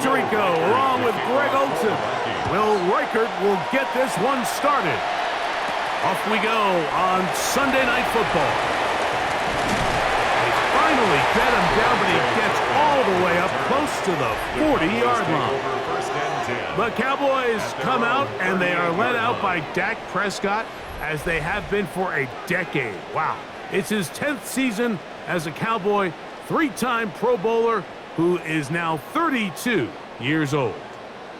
Tirico along with Greg Olson. Will Reichert will get this one started. Off we go on Sunday Night Football. They finally get him down, but he gets all the way up close to the 40-yard line. The Cowboys come out, and they are led out by Dak Prescott, as they have been for a decade. Wow. It's his 10th season as a Cowboy, 3-time Pro Bowler, who is now 32 years old.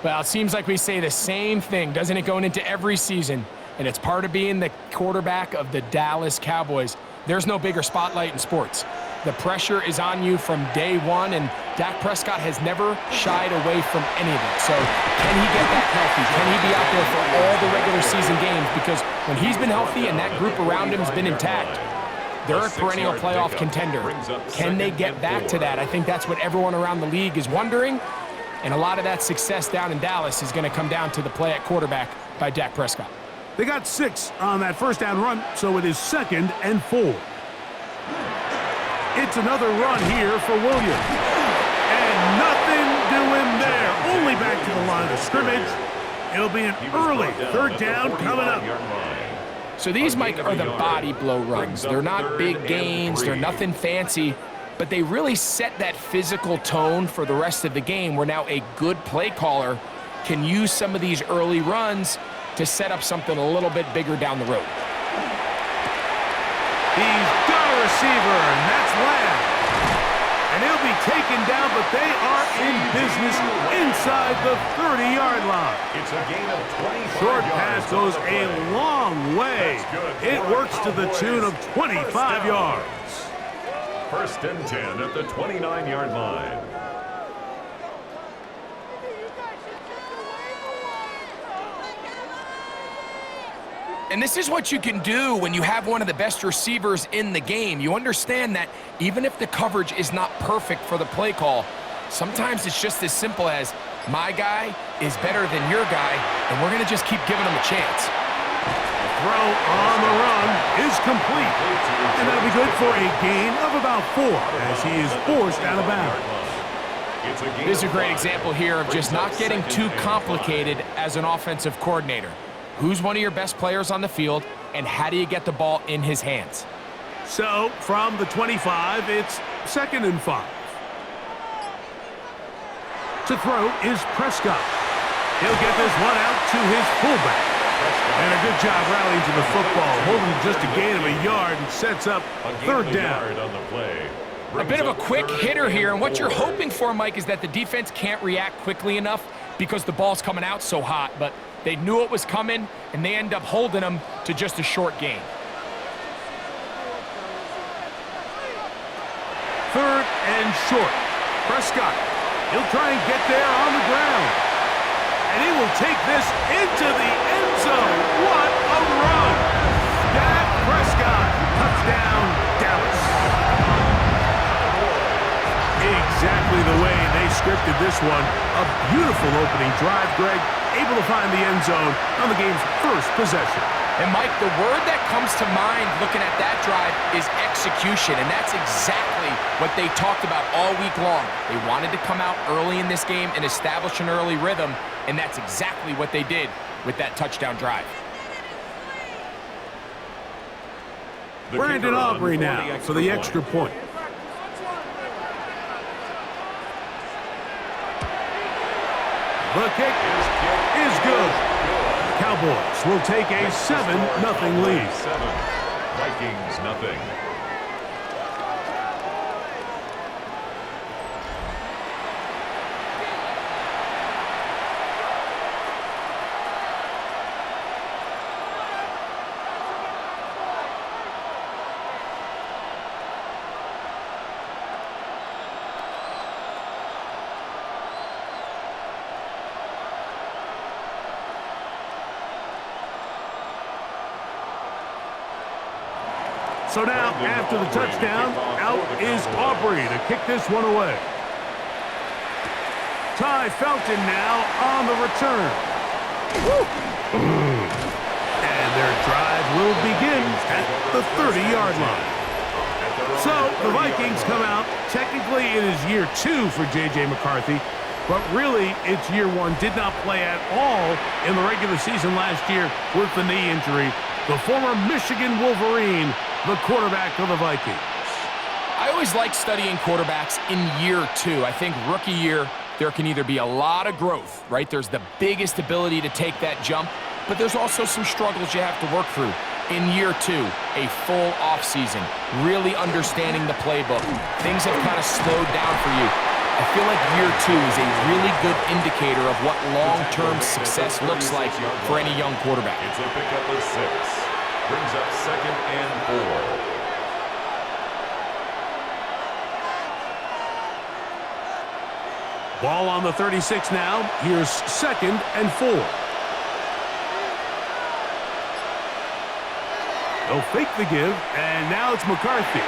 Well, it seems like we say the same thing, doesn't it, going into every season? And it's part of being the quarterback of the Dallas Cowboys. There's no bigger spotlight in sports. The pressure is on you from day one, and Dak Prescott has never shied away from any of it. So can he get back healthy? Can he be out there for all the regular season games? Because when he's been healthy and that group around him has been intact, they're a perennial playoff contender. Can they get back to that? I think that's what everyone around the league is wondering. And a lot of that success down in Dallas is going to come down to the play at quarterback by Dak Prescott. They got 6 on that first down run, so it is 2nd and 4. It's another run here for Williams. And nothing doing there. Only back to the line of scrimmage. It'll be an early 3rd down coming up. So these, Mike, are the body blow runs. They're not big gains. They're nothing fancy. But they really set that physical tone for the rest of the game, where now a good play caller can use some of these early runs to set up something a little bit bigger down the road. He's got a receiver, and that's Lamb. And he'll be taken down, but they are in business inside the 30-yard line. It's a gain of 25 Short yards. pass goes a long way. It works to the tune of 25 yards. 1st and 10 at the 29-yard line. And this is what you can do when you have one of the best receivers in the game. You understand that even if the coverage is not perfect for the play call, sometimes it's just as simple as, my guy is better than your guy, and we're going to just keep giving him a chance. The throw on the run is complete. And that'll be good for a gain of about 4 as he is forced out of bounds. This is a great example here of just not getting too complicated as an offensive coordinator. Who's one of your best players on the field, and how do you get the ball in his hands? So, from the 25, it's 2nd and 5. To throw is Prescott. He'll get this one out to his fullback. And a good job rallying to the football, holding just a gain of a yard and sets up 3rd down. A bit of a quick hitter here, and what you're hoping for, Mike, is that the defense can't react quickly enough because the ball's coming out so hot, but they knew it was coming, and they end up holding them to just a short gain. 3rd and short. Prescott, he'll try and get there on the ground. And he will take this into the end zone. What a run! Dak Prescott, touchdown, Dallas. Exactly the way they scripted this one. A beautiful opening drive, Greg. Able to find the end zone on the game's first possession. And, Mike, the word that comes to mind looking at that drive is execution, and that's exactly what they talked about all week long. They wanted to come out early in this game and establish an early rhythm, and that's exactly what they did with that touchdown drive. Brandon Aubrey now for the extra point. The kick is good. Cowboys will take a 7-0 lead. Vikings nothing. So now, after the touchdown, out is Aubrey to kick this one away. Ty Felton now on the return. And their drive will begin at the 30-yard line. So the Vikings come out. Technically, it is year 2 for J.J. McCarthy. But really, it's year one. Did not play at all in the regular season last year with the knee injury. The former Michigan Wolverine, the quarterback of the Vikings. I always like studying quarterbacks in year two. I think rookie year, there can either be a lot of growth, right? There's the biggest ability to take that jump, but there's also some struggles you have to work through. In year two, a full offseason, really understanding the playbook. Things have kind of slowed down for you. I feel like year two is a really good indicator of what long-term success looks like for any young quarterback. It's a pickup of 6. Brings up 2nd and 4. Ball on the 36 now. Here's 2nd and 4. They'll fake the give, and now it's McCarthy.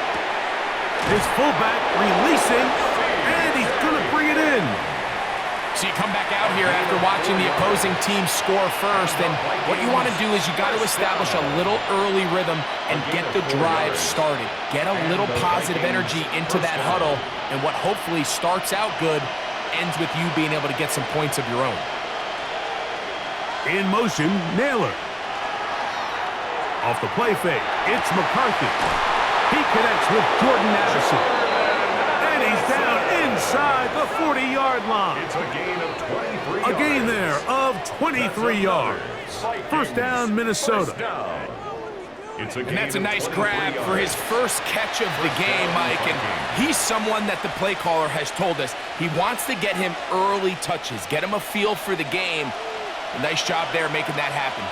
His fullback releasing, and he's going to bring it in. So you come back out here after watching the opposing team score first, and what you want to do is you got to establish a little early rhythm and get the drive started. Get a little positive energy into that huddle, and what hopefully starts out good ends with you being able to get some points of your own. In motion, Naylor. Off the play fake, it's McCarthy. He connects with Jordan Addison. And he's down inside the 40-yard line. It's a gain of 23 yards. A gain there of 23 yards. First down, Minnesota. And that's a nice grab for his first catch of the game, Mike. And he's someone that the play caller has told us he wants to get him early touches, get him a feel for the game. A nice job there making that happen.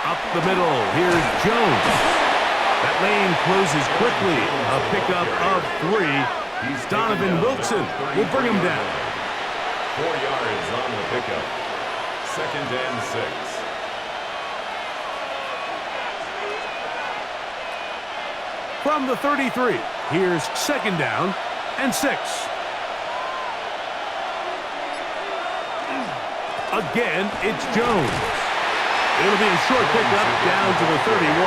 Up the middle, here's Jones. That lane closes quickly. A pickup of 3. Donovan Wilson will bring him down. 4 yards on the pickup. 2nd and 6. From the 33, here's 2nd down and 6. Again, it's Jones. It'll be a short pickup down to the 31.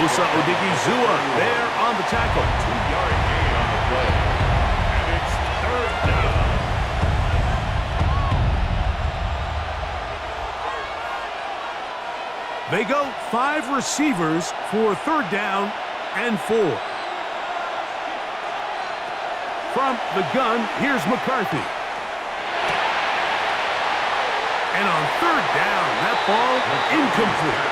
Osa Odigizua there on the tackle. 2-yard gain on the play. And it's 3rd down. They go 5 receivers for 3rd down and 4. From the gun, here's McCarthy. And on 3rd down, that ball incomplete.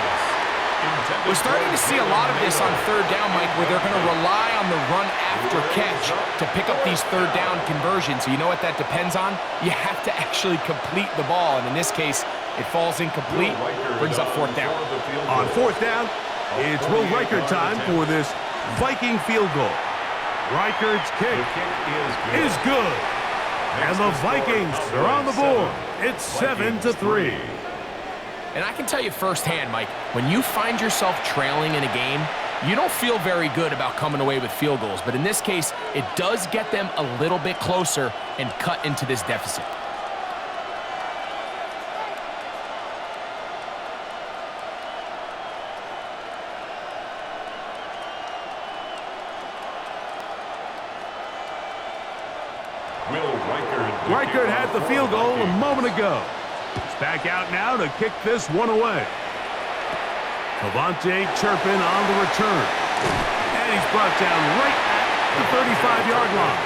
We're starting to see a lot of this on 3rd down, Mike, where they're going to rely on the run after catch to pick up these 3rd down conversions. So you know what that depends on? You have to actually complete the ball. And in this case, it falls incomplete, brings up 4th down. On 4th down, it's Will Reichard time for this Viking field goal. Reichard's kick is good. And the Vikings are on the board. It's 7-3. And I can tell you firsthand, Mike, when you find yourself trailing in a game, you don't feel very good about coming away with field goals. But in this case, it does get them a little bit closer and cut into this deficit. Reichard had the field goal a moment ago. He's back out now to kick this one away. Cavante Turpin on the return. And he's brought down right at the 35-yard line.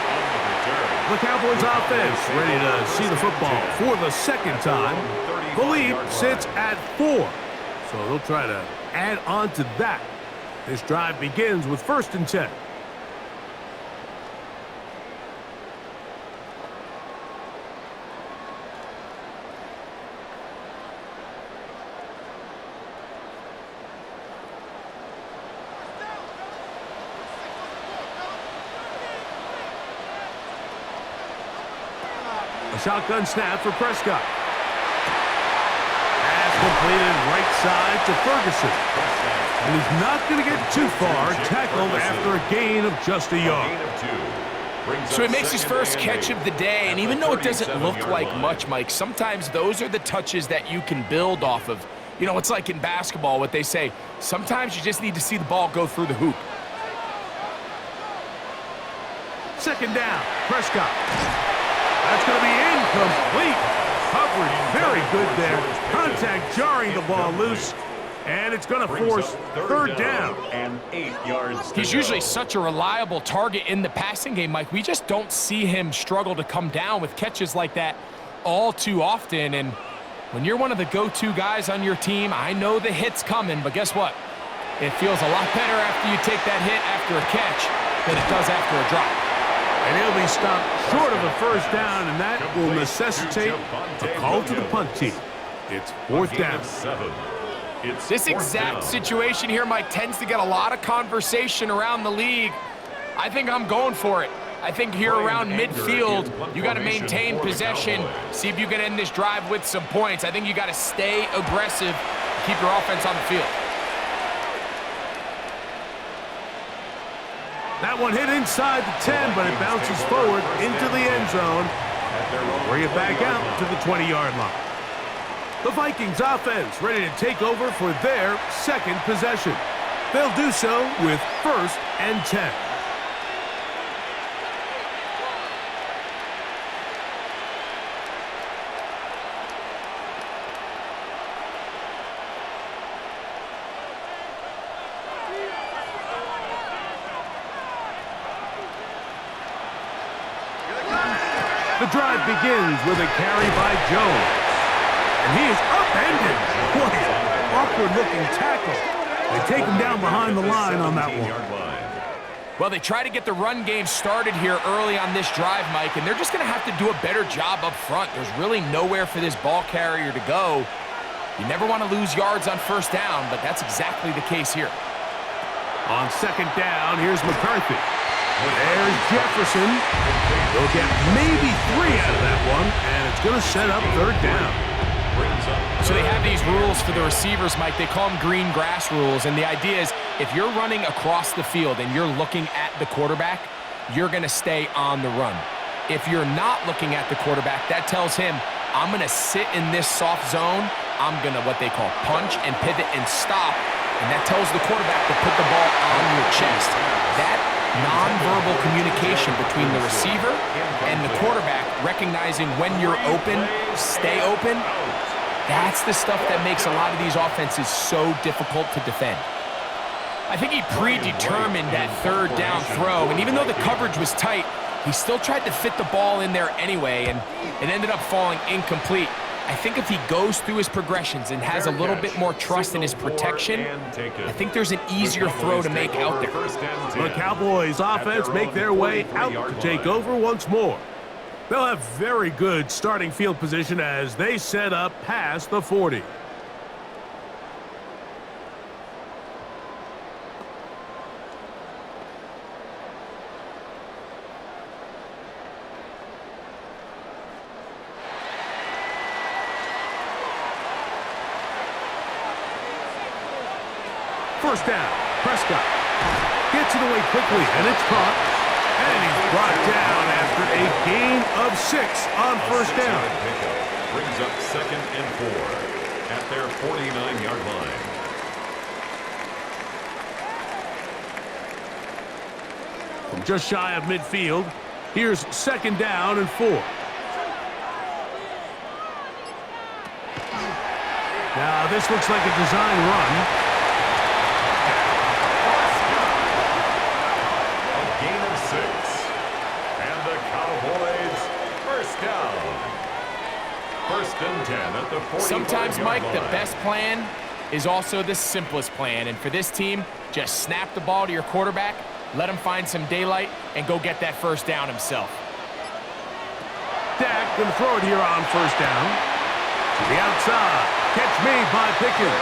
The Cowboys offense ready to see the football for the 2nd time. The lead sits at 4. So they'll try to add on to that. This drive begins with 1st and 10. A shotgun snap for Prescott. Pass completed right side to Ferguson. And he's not going to get too far, tackled after a gain of just a yard. So he makes his first catch of the day, and even though it doesn't look like much, Mike, sometimes those are the touches that you can build off of. You know, it's like in basketball, what they say, sometimes you just need to see the ball go through the hoop. Second down, Prescott. That's going to be incomplete. Coverage very good there. Contact jarring the ball loose. And it's going to force third down. And 8 yards. He's usually such a reliable target in the passing game, Mike. We just don't see him struggle to come down with catches like that all too often. And when you're one of the go-to guys on your team, I know the hit's coming, but guess what? It feels a lot better after you take that hit after a catch than it does after a drop. And he'll be stopped short of a first down, and that will necessitate a call to the punt team. It's fourth down. This exact situation here, Mike, tends to get a lot of conversation around the league. I think I'm going for it. I think here around midfield, you got to maintain possession, see if you can end this drive with some points. I think you got to stay aggressive, keep your offense on the field. That one hit inside the 10, but it bounces forward into the end zone. Bring it back out to the 20-yard line. The Vikings offense ready to take over for their second possession. They'll do so with 1st and 10. The drive begins with a carry by Jones. And he is upended. What an awkward-looking tackle. They take him down behind the line on that one. Well, they try to get the run game started here early on this drive, Mike, and they're just going to have to do a better job up front. There's really nowhere for this ball carrier to go. You never want to lose yards on first down, but that's exactly the case here. On second down, here's McCarthy. There's Jefferson. They'll get maybe 3 out of that one, and it's going to set up third down. So they have these rules for the receivers, Mike. They call them green grass rules, and the idea is if you're running across the field and you're looking at the quarterback, you're going to stay on the run. If you're not looking at the quarterback, that tells him, I'm going to sit in this soft zone. I'm going to what they call punch and pivot and stop, and that tells the quarterback to put the ball on your chest. That nonverbal communication between the receiver and the quarterback, recognizing when you're open, stay open, that's the stuff that makes a lot of these offenses so difficult to defend. I think he predetermined that third down throw, and even though the coverage was tight, he still tried to fit the ball in there anyway, and it ended up falling incomplete. I think if he goes through his progressions and has a little bit more trust in his protection, I think there's an easier throw to make out there. The Cowboys offense make their way out to take over once more. They'll have very good starting field position as they set up past the 40. First down, Prescott gets it away quickly, and it's caught. And he's brought down after a gain of 6 on first down. Brings up 2nd and 4 at their 49-yard line. From just shy of midfield, here's 2nd down and 4. Now this looks like a design run. Sometimes, Mike, the best plan is also the simplest plan. And for this team, just snap the ball to your quarterback, let him find some daylight, and go get that first down himself. Dak going to throw it here on first down. To the outside. Catch made by Pickens.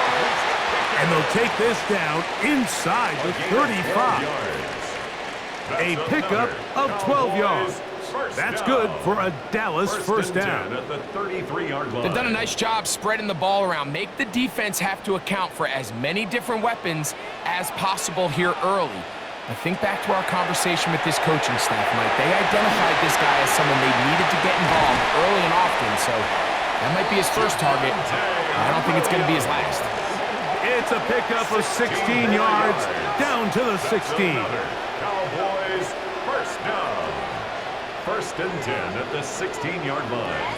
And they'll take this down inside the 35. A pickup of 12 yards. That's good for a Dallas first down. They've done a nice job spreading the ball around. Make the defense have to account for as many different weapons as possible here early. But think back to our conversation with this coaching staff, Mike. They identified this guy as someone they needed to get involved early and often, so that might be his first target. I don't think it's going to be his last. It's a pickup of 16 yards down to the 16. Cowboys first down. First and 10 at the 16-yard line.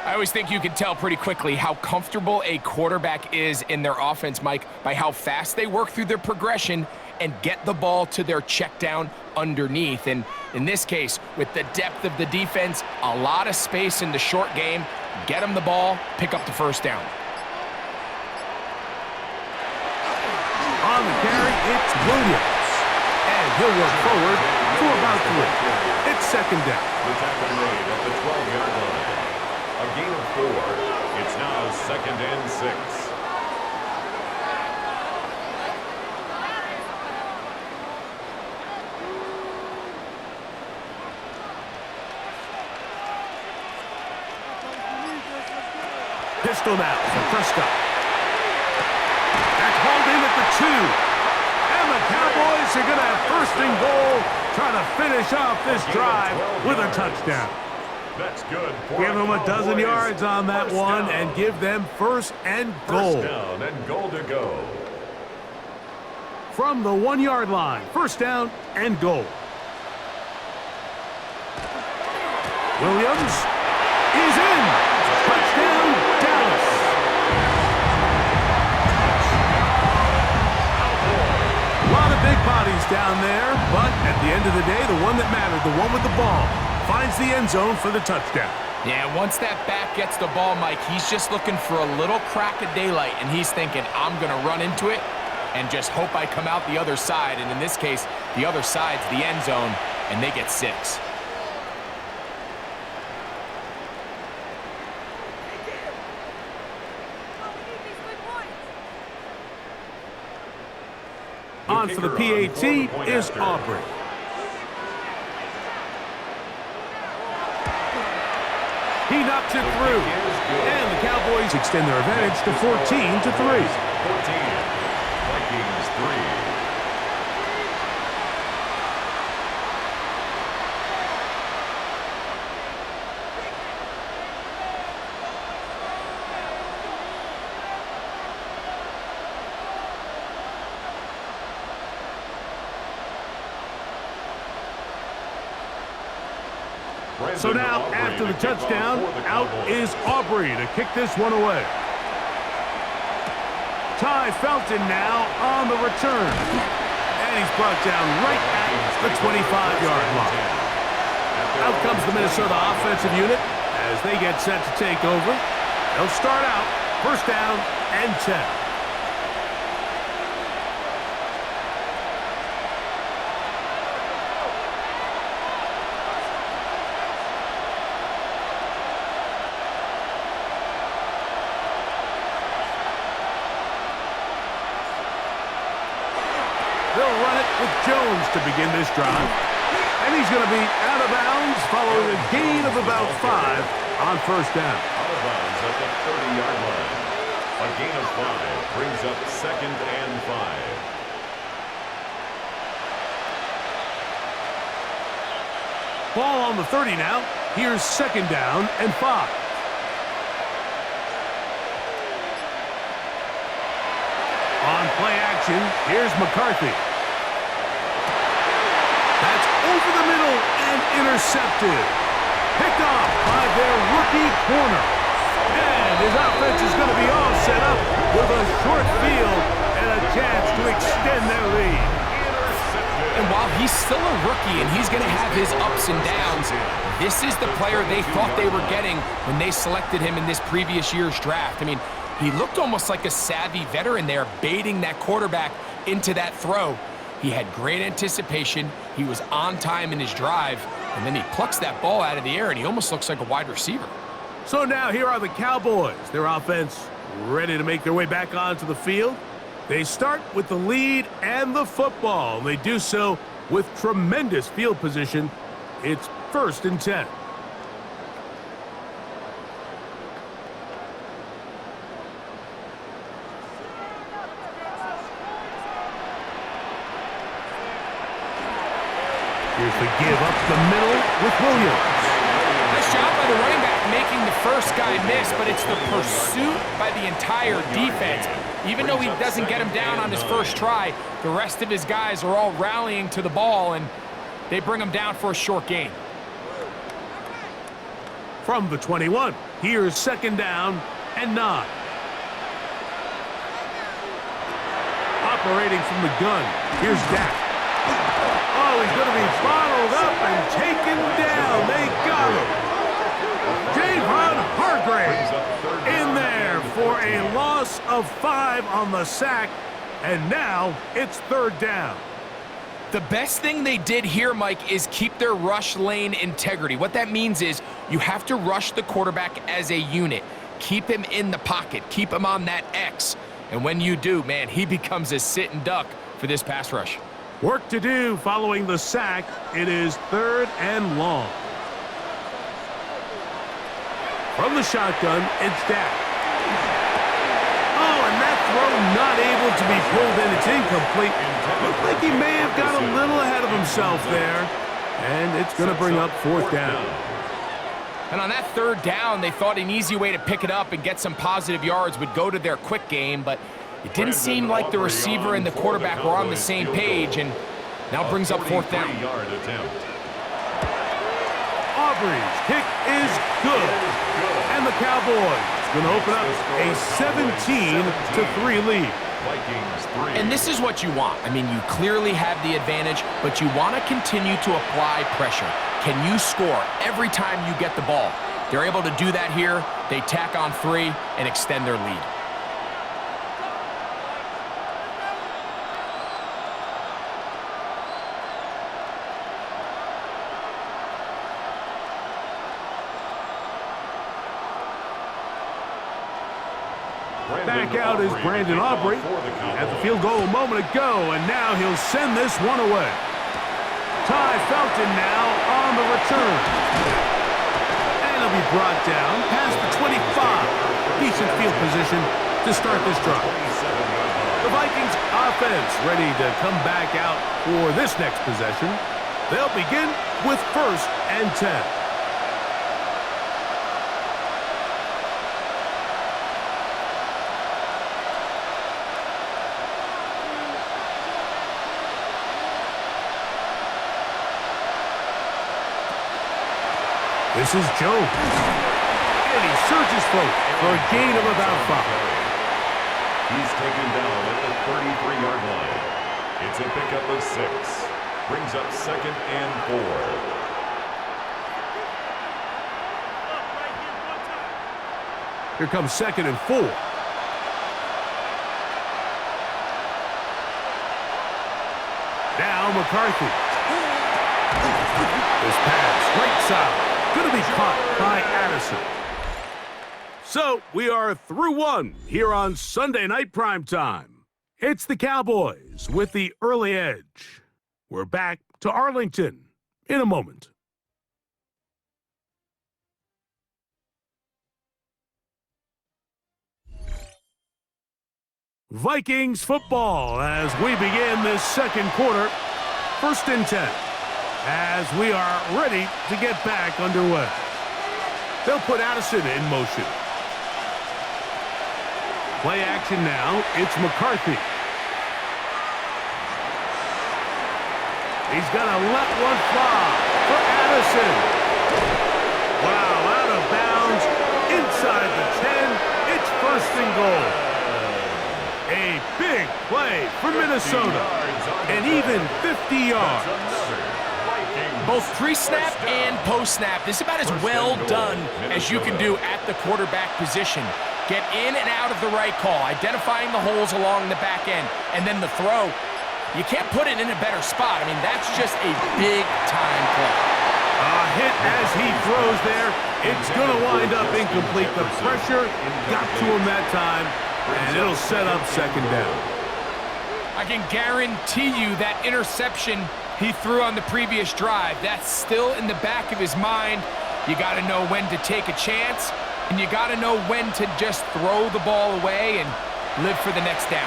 I always think you can tell pretty quickly how comfortable a quarterback is in their offense, Mike, by how fast they work through their progression and get the ball to their check down underneath. And in this case, with the depth of the defense, a lot of space in the short game, get them the ball, pick up the first down. On the carry, it's Williams. And he'll work forward for about 3. It's second down. The tackle made at the 12-yard line. A gain of 4. It's now second and 6. Pistol now for Prescott. That's hauled in at the 2. And the Cowboys are going to have first and goal, trying to finish off this drive with a touchdown. That's good. Give them a dozen yards on that one and give them first and goal. First down and goal to go. From the 1-yard line, first down and goal. Williams is in. Touchdown, Dallas. A lot of big bodies down there, but at the end of the day, the one that mattered, the one with the ball, finds the end zone for the touchdown. Yeah, once that back gets the ball, Mike, he's just looking for a little crack of daylight, and he's thinking, I'm going to run into it and just hope I come out the other side. And in this case, the other side's the end zone, and they get 6. On for the PAT is Aubrey. He knocks it through. And the Cowboys extend their advantage to 14-3. 14. Vikings 3. So now, after the touchdown, out is Aubrey to kick this one away. Ty Felton now on the return. And he's brought down right at the 25-yard line. Out comes the Minnesota offensive unit as they get set to take over. They'll start out first down and 10. They'll run it with Jones to begin this drive. And he's going to be out of bounds following a gain of about 5 on first down. Out of bounds at the 30-yard line. A gain of 5 brings up second and 5. Ball on the 30 now. Here's second down and 5. On play action, here's McCarthy. That's over the middle and intercepted. Picked off by their rookie corner. And his offense is going to be all set up with a short field and a chance to extend their lead. And while he's still a rookie and he's going to have his ups and downs, this is the player they thought they were getting when they selected him in this previous year's draft. I mean, he looked almost like a savvy veteran there, baiting that quarterback into that throw. He had great anticipation. He was on time in his drive, and then he plucks that ball out of the air, and he almost looks like a wide receiver. So now here are the Cowboys. Their offense ready to make their way back onto the field. They start with the lead and the football. They do so with tremendous field position. It's first and 10. Here's the give up the middle with Williams. Nice job by the running back. making the first guy miss, but it's the pursuit by the entire defense. Even though he doesn't get him down on his first try, the rest of his guys are all rallying to the ball, and they bring him down for a short gain. From the 21, here's 2nd down and 9. Operating from the gun, here's Dak. Oh, he's going to be bottled up and taken down. They got him. Javon Hargrave in there for a loss of 5 on the sack, and now it's 3rd down. The best thing they did here, Mike, is keep their rush lane integrity. What that means is you have to rush the quarterback as a unit. Keep him in the pocket. Keep him on that X. And when you do, man, he becomes a sit and duck for this pass rush. Work to do following the sack. It is 3rd and long. From the shotgun, it's Dak. Oh, and that throw not able to be pulled in. It's incomplete. Looked like he may have got a little ahead of himself there. And it's going to bring up 4th down. And on that 3rd down, they thought an easy way to pick it up and get some positive yards would go to their quick game, but it didn't seem like the receiver and the quarterback were on the same page, and now brings up 4th down. Aubrey's kick is good. And the Cowboys going to open up a 17-3 lead. And this is what you want. I mean, you clearly have the advantage, but you want to continue to apply pressure. Can you score every time you get the ball? They're able to do that here. They tack on 3 and extend their lead. Back out is Brandon Aubrey at the field goal a moment ago, and now he'll send this one away. Ty Felton now on the return. And he'll be brought down past the 25. Decent field position to start this drive. The Vikings offense ready to come back out for this next possession. They'll begin with 1st and 10. This is Jones. And he surges forward for a gain of about 5. He's taken down at the 33-yard line. It's a pickup of 6. Brings up 2nd and 4. Here comes 2nd and 4. Now McCarthy. This pass, right side. Going to be caught by Addison. So we are through 1 here on Sunday Night Primetime. It's the Cowboys with the early edge. We're back to Arlington in a moment. Vikings football as we begin this 2nd quarter. 1st and 10. As we are ready to get back underway. They'll put Addison in motion. Play action now. It's McCarthy. He's going to let one fly for Addison. Wow, out of bounds. Inside the 10. It's 1st and goal. A big play for Minnesota. And even 50 yards. Both pre-snap and post-snap, this is about as well done as you can do at the quarterback position. Get in and out of the right call, identifying the holes along the back end, and then the throw. You can't put it in a better spot. I mean, that's just a big-time play. A hit as he throws there. It's going to wind up incomplete. The pressure got to him that time, and it'll set up 2nd down. I can guarantee you that interception he threw on the previous drive, that's still in the back of his mind. You got to know when to take a chance, and you got to know when to just throw the ball away and live for the next down.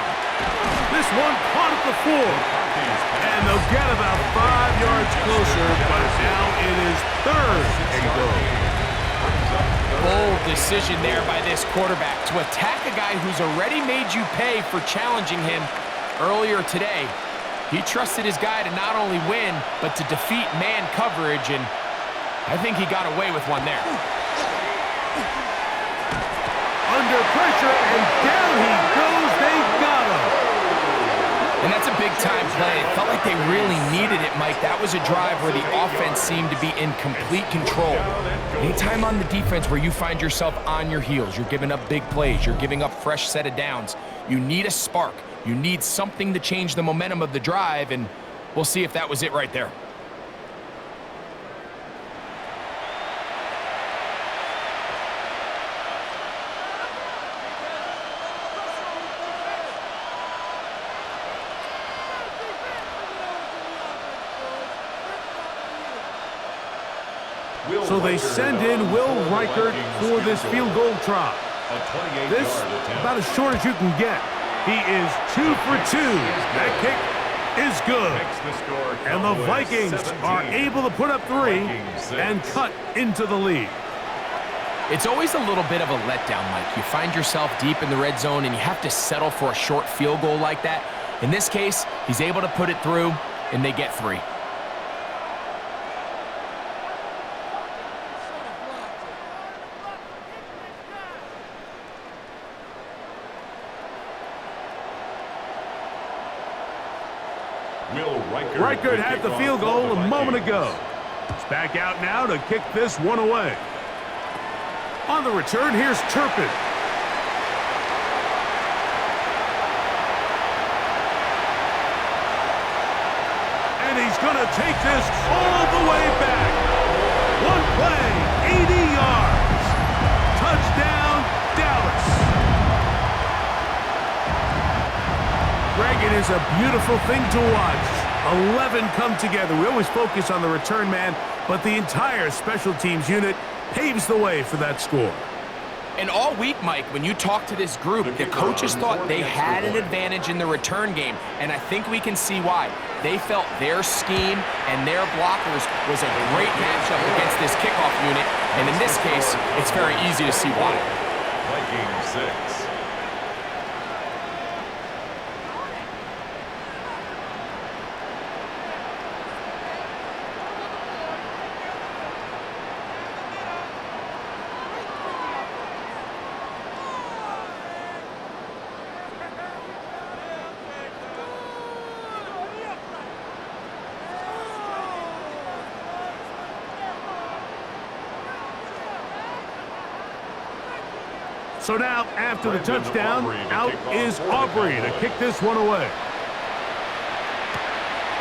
This one caught at the 4, and they'll get about 5 yards closer, but now it is 3rd and goal. decision there by this quarterback to attack a guy who's already made you pay for challenging him earlier today. He trusted his guy to not only win, but to defeat man coverage, and I think he got away with one there. Under pressure, and down he goes. They got him. And that's a big-time play. It felt like they really needed it, Mike. That was a drive where the offense seemed to be in complete control. Anytime on the defense where you find yourself on your heels, you're giving up big plays, you're giving up fresh set of downs, you need a spark. You need something to change the momentum of the drive, and we'll see if that was it right there. So they send in Will Reichert for this field goal try. This about as short as you can get. He is 2 for 2. That kick is good. And the Vikings are able to put up 3 and cut into the lead. It's always a little bit of a letdown, Mike. You find yourself deep in the red zone and you have to settle for a short field goal like that. In this case, he's able to put it through, and they get 3. Reichert had the field goal a moment ago. He's back out now to kick this one away. On the return, here's Turpin. And he's going to take this all the way back. One play, 80 yards. Touchdown, Dallas. Greg, it is a beautiful thing to watch. 11 come together. We always focus on the return man, but the entire special teams unit paves the way for that score. And all week, Mike, when you talk to this group, the coaches thought they had an advantage in the return game, and I think we can see why. They felt their scheme and their blockers was a great matchup against this kickoff unit, and in this case, it's very easy to see why. Vikings 6. So now, after the touchdown, out is Aubrey to kick this one away.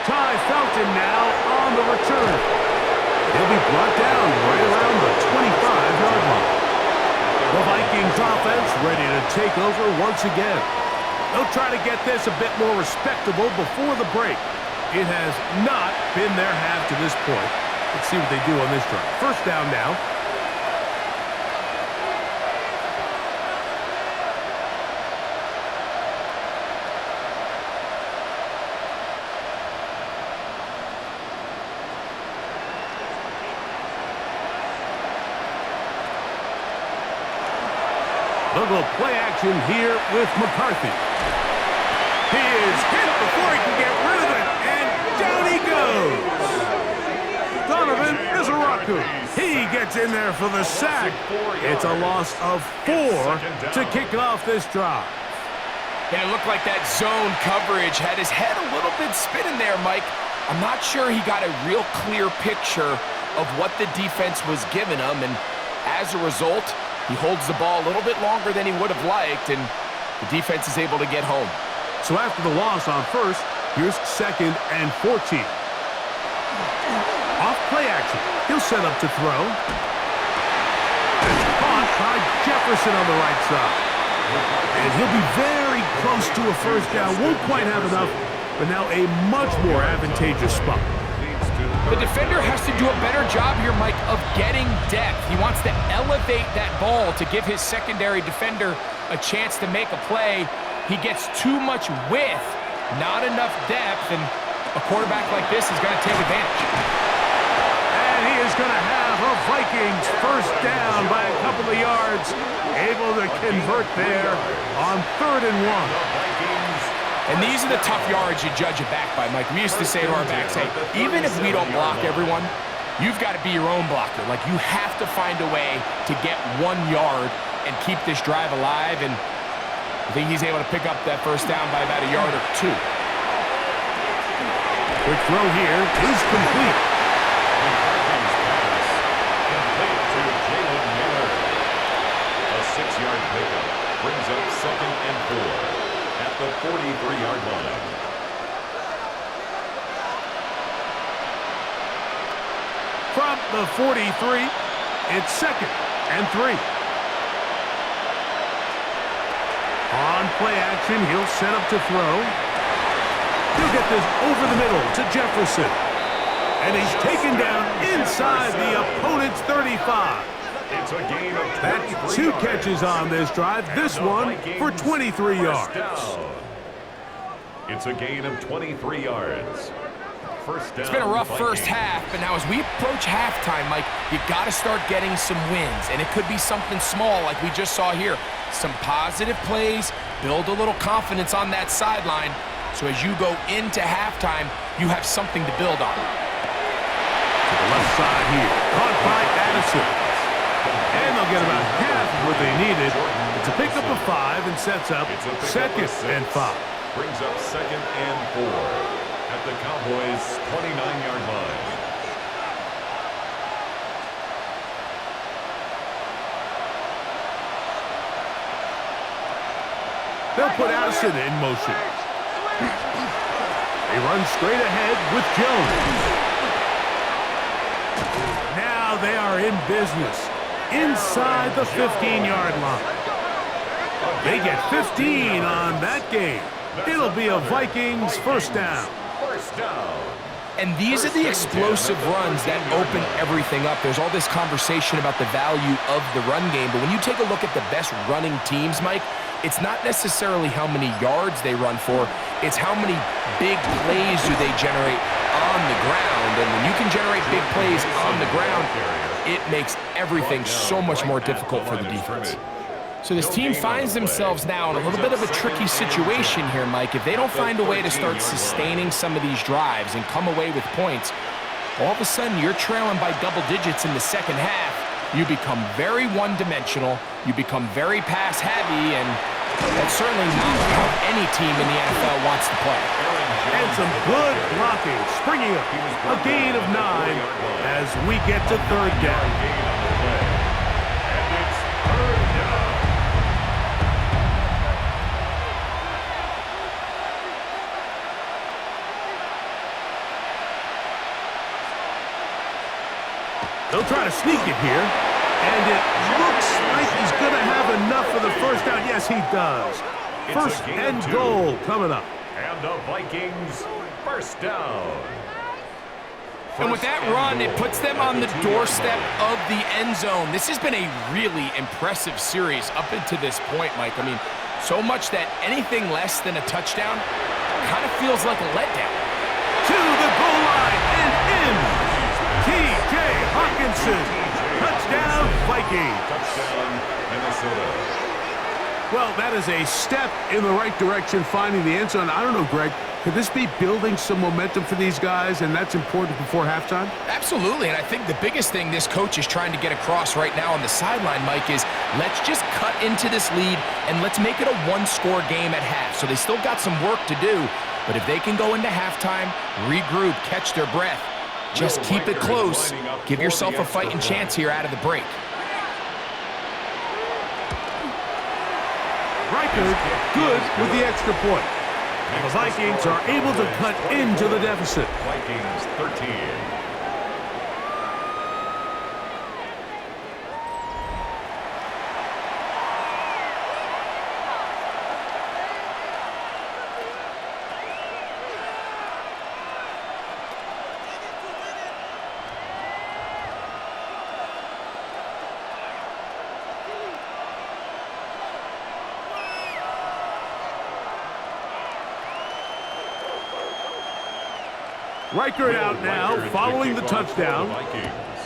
Ty Felton now on the return. He'll be brought down right around the 25-yard line. The Vikings offense ready to take over once again. They'll try to get this a bit more respectable before the break. It has not been their half to this point. Let's see what they do on this drive. First down now. They'll go play action here with McCarthy. He is hit before he can get rid of it, and down he goes. Donovan Mizaraku. He gets in there for the sack. It's a loss of 4 to kick off this drive. And it looked like that zone coverage had his head a little bit spinning there, Mike. I'm not sure he got a real clear picture of what the defense was giving him, and as a result, he holds the ball a little bit longer than he would have liked, and the defense is able to get home. So after the loss on first, here's 2nd and 14. Off play action. He'll set up to throw. It's caught by Jefferson on the right side. And he'll be very close to a first down. Won't quite have enough, but now a much more advantageous spot. The defender has to do a better job here, Mike, of getting depth. He wants to elevate that ball to give his secondary defender a chance to make a play. He gets too much width, not enough depth, and a quarterback like this is going to take advantage. And he is going to have a Viking Vikings first down by a couple of yards. Able to convert there on 3rd and 1. And these are the tough yards you judge it back by, Mike. We used to say to our backs, hey, even if we don't block everyone, you've got to be your own blocker. Like, you have to find a way to get 1 yard and keep this drive alive. And I think he's able to pick up that first down by about a yard or 2. Quick throw here is complete. A 6-yard pickup brings up 2nd and 4 at the 43-yard line. From the 43, it's 2nd and 3. On play action, he'll set up to throw. He'll get this over the middle to Jefferson. And he's taken down inside the opponent's 35. It's a gain of 23 That's 2 catches on this drive. This one for 23 yards. It's a gain of 23 yards. First down. It's been a rough first half, but now as we approach halftime, Mike, you got to start getting some wins. And it could be something small like we just saw here. Some positive plays, build a little confidence on that sideline. So as you go into halftime, you have something to build on. To the left side here. Caught by Addison. And they'll get about half what they needed. It's a pickup of 5 and sets up 2nd and 5. Brings up 2nd and 4 at the Cowboys' 29-yard line. They'll put Addison in motion. They run straight ahead with Jones. Now they are in business inside the 15-yard line. They get 15 on that game. It'll be a Vikings first down. And these are the explosive runs that open everything up. There's all this conversation about the value of the run game, but when you take a look at the best running teams, Mike, it's not necessarily how many yards they run for, it's how many big plays do they generate on the ground. And when you can generate big plays on the ground, it makes everything so much more difficult for the defense. So this team finds themselves now in a little bit of a tricky situation here, Mike. If they don't find a way to start sustaining some of these drives and come away with points, all of a sudden you're trailing by double digits in the second half. You become very one-dimensional. You become very pass-heavy, and that's certainly not how any team in the NFL wants to play. And some good blocking, springing up a gain of 9 as we get to 3rd down. They'll try to sneak it here, and it looks like he's going to have enough for the first down. Yes, he does. First and goal coming up. And the Vikings first down. And with that run, it puts them on the doorstep of the end zone. This has been a really impressive series up until this point, Mike. I mean, so much that anything less than a touchdown kind of feels like a letdown. To the goal line and in. T.J. Hawkinson. Touchdown, Vikings. Touchdown, Minnesota. Well, that is a step in the right direction, finding the end zone. I don't know, Greg. Could this be building some momentum for these guys, and that's important before halftime? Absolutely, and I think the biggest thing this coach is trying to get across right now on the sideline, Mike, is let's just cut into this lead and let's make it a one-score game at half. So they still got some work to do, but if they can go into halftime, regroup, catch their breath, just keep it close, give yourself a fighting chance here out of the break. Riker, good with the extra point. The Vikings are able to cut into the deficit. Vikings 13. Riker out now, following the touchdown.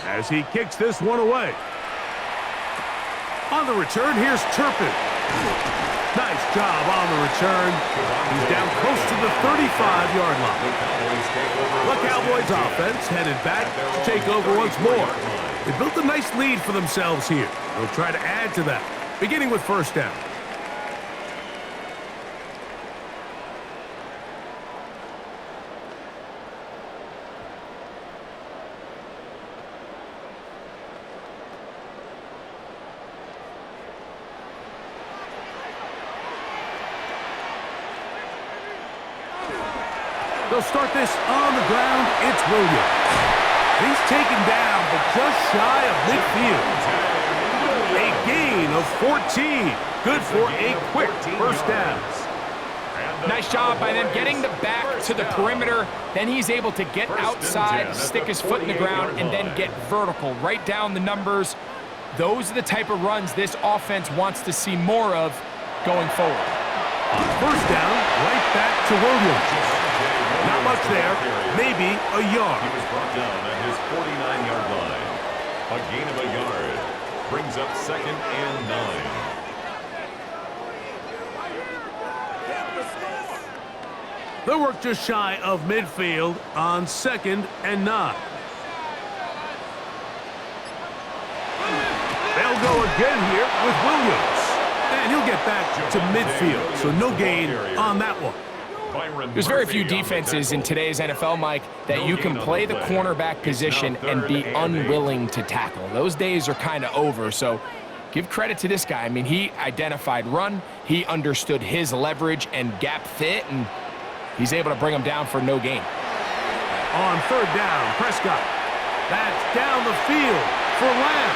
as he kicks this one away. On the return, here's Turpin. Nice job on the return. He's down close to the 35-yard line. The Cowboys offense headed back to take over once more. They built a nice lead for themselves here. They'll try to add to that, beginning with first down. They'll start this on the ground. It's Williams. He's taken down, but just shy of midfield. A gain of 14. Good for a quick first down. Nice job by them getting the back to the perimeter. Then he's able to get outside, stick his foot in the ground, and then get vertical. Right down the numbers. Those are the type of runs this offense wants to see more of going forward. On first down, right back to Williams. Not much there, maybe a yard. He was brought down at his 49-yard line. A gain of a yard brings up 2nd and 9. They'll work just shy of midfield on 2nd and 9. They'll go again here with Williams. And he'll get back to midfield, so no gain on that one. There's very few defenses in today's NFL, Mike, that you can play the cornerback position and be unwilling to tackle. Those days are kind of over, so give credit to this guy. I mean, he identified run, he understood his leverage and gap fit, and he's able to bring him down for no gain. On third down, Prescott. That's down the field for Lamb,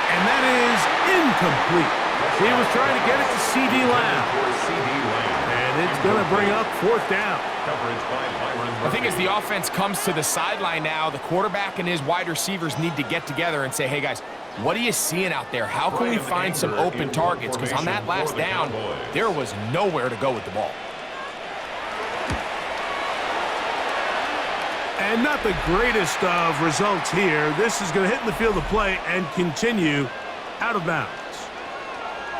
and that is incomplete. He was trying to get it to C.D. Lamb. And it's going to bring up fourth down. I think as the offense comes to the sideline now, the quarterback and his wide receivers need to get together and say, hey, guys, what are you seeing out there? How can we find some open targets? Because on that last down, there was nowhere to go with the ball. And not the greatest of results here. This is going to hit in the field of play and continue out of bounds.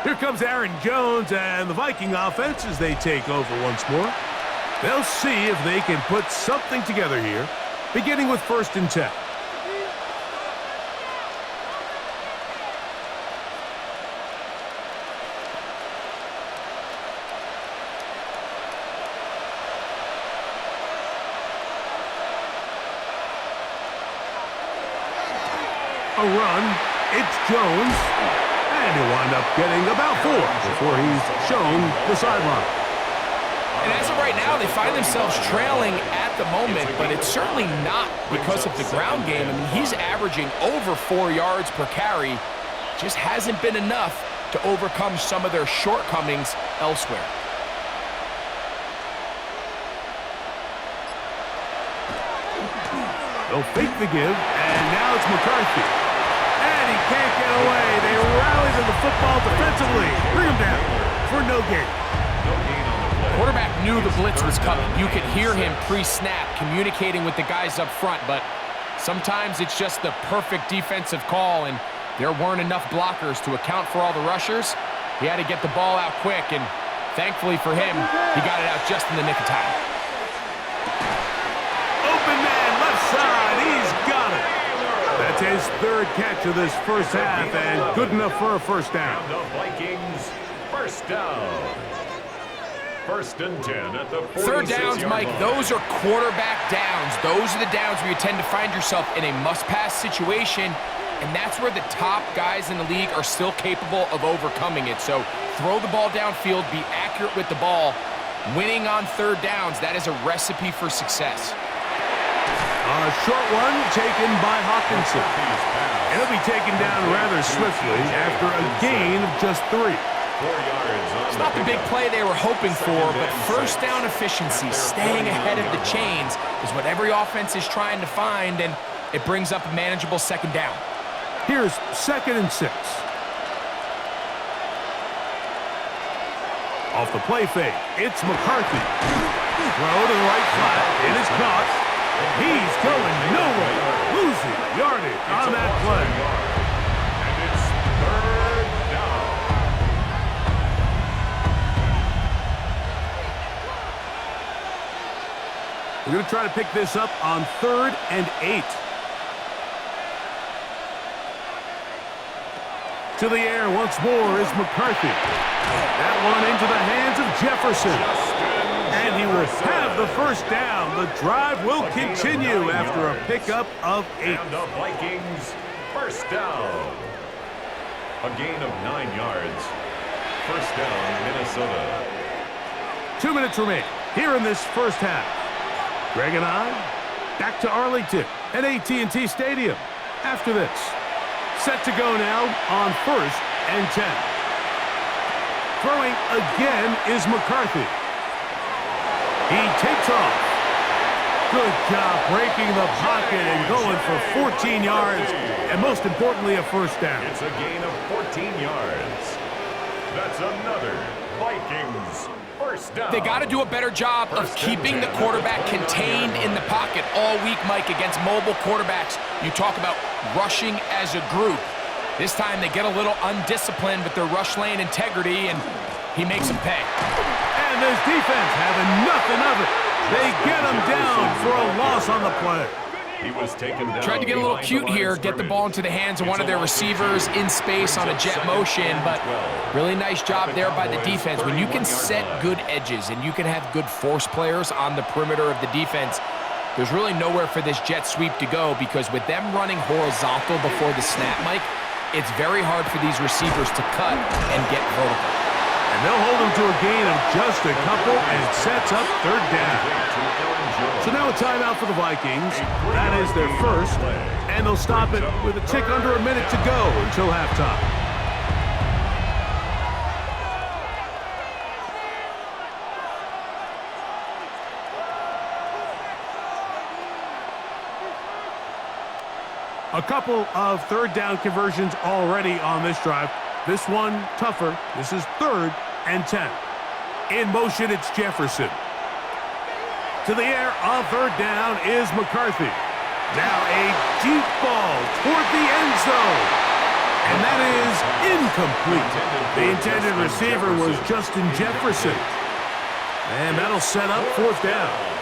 Here comes Aaron Jones and the Viking offense as they take over once more. They'll see if they can put something together here, beginning with 1st and 10. A run, it's Jones. And he'll wind up getting about 4 before he's shown the sideline. And as of right now, they find themselves trailing at the moment, but it's certainly not because of the ground game. I mean, he's averaging over 4 yards per carry. Just hasn't been enough to overcome some of their shortcomings elsewhere. They'll fake the give, and now it's McCarthy. And he can't get away. They rally to the football defensively. Bring him down for no gain. Quarterback knew the blitz was coming. You could hear him pre-snap communicating with the guys up front, but sometimes it's just the perfect defensive call, and there weren't enough blockers to account for all the rushers. He had to get the ball out quick, and thankfully for him, he got it out just in the nick of time. Open man, left side. He's got it. That's his 3rd catch of this first half, and good enough for a first down. The Vikings, first down. 1st and 10 at the 46-yard Third downs, Mike, line. those are quarterback downs. Those are the downs where you tend to find yourself in a must-pass situation, and that's where the top guys in the league are still capable of overcoming it. So throw the ball downfield, be accurate with the ball. Winning on 3rd downs, that is a recipe for success. A short one taken by Hawkinson. And he'll be taken down rather swiftly after a gain of just 3. 4 yards. It's not the big play they were hoping for, but first down efficiency, staying ahead of the chains, is what every offense is trying to find, and it brings up a manageable 2nd down. Here's 2nd and 6. Off the play fake, it's McCarthy. Throw to the right flat. It is caught. He's going nowhere. Losing yardage on that play. And it's third down. We're going to try to pick this up on 3rd and 8. To the air once more is McCarthy. That one into the hands of Jefferson. And he will have the first down. The drive will continue after a pickup of 8. And the Vikings first down. A gain of 9 yards. First down, Minnesota. 2 minutes remain here in this first half. Greg and I back to Arlington at AT&T Stadium. After this, set to go now on 1st and 10. Throwing again is McCarthy. He takes off. Good job breaking the pocket and going for 14 yards, and most importantly, a first down. It's a gain of 14 yards. That's another Vikings first down. They got to do a better job of keeping the quarterback contained in the pocket all week, Mike, against mobile quarterbacks. You talk about rushing as a group. This time they get a little undisciplined with their rush lane integrity, and he makes them pay. And this defense having nothing of it. They get him down for a loss on the play. He was taken down. Tried to get a little cute here, get the ball into the hands of one of their receivers in space on a jet motion, but really nice job there by the defense. When you can set good edges and you can have good force players on the perimeter of the defense, there's really nowhere for this jet sweep to go, because with them running horizontal before the snap, Mike, it's very hard for these receivers to cut and get vertical. And they'll hold him to a gain of just a couple, and it sets up 3rd down. So now a timeout for the Vikings. That is their first, and they'll stop it with a tick under a minute to go until halftime. A couple of 3rd down conversions already on this drive. This one tougher. This is 3rd and 10. In motion, it's Jefferson. To the air on 3rd down is McCarthy. Now a deep ball toward the end zone. And that is incomplete. The intended receiver was Justin Jefferson. And that'll set up 4th down.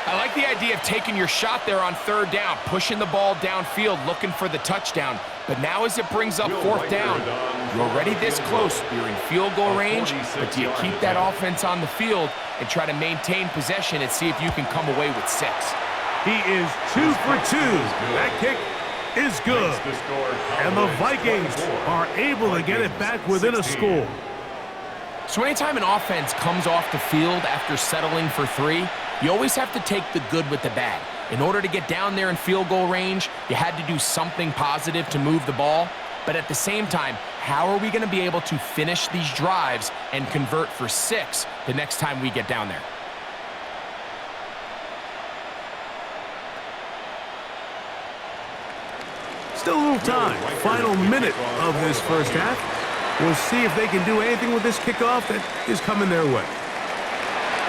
I like the idea of taking your shot there on 3rd down, pushing the ball downfield, looking for the touchdown. But now as it brings up 4th down, you're already this close. You're in field goal range, but do you keep that offense on the field and try to maintain possession and see if you can come away with 6? He is 2 for 2. That kick is good. And the Vikings are able to get it back within a score. So anytime an offense comes off the field after settling for 3, you always have to take the good with the bad. In order to get down there in field goal range, you had to do something positive to move the ball. But at the same time, how are we going to be able to finish these drives and convert for 6 the next time we get down there? Still a little time. Final minute of this first half. We'll see if they can do anything with this kickoff that is coming their way.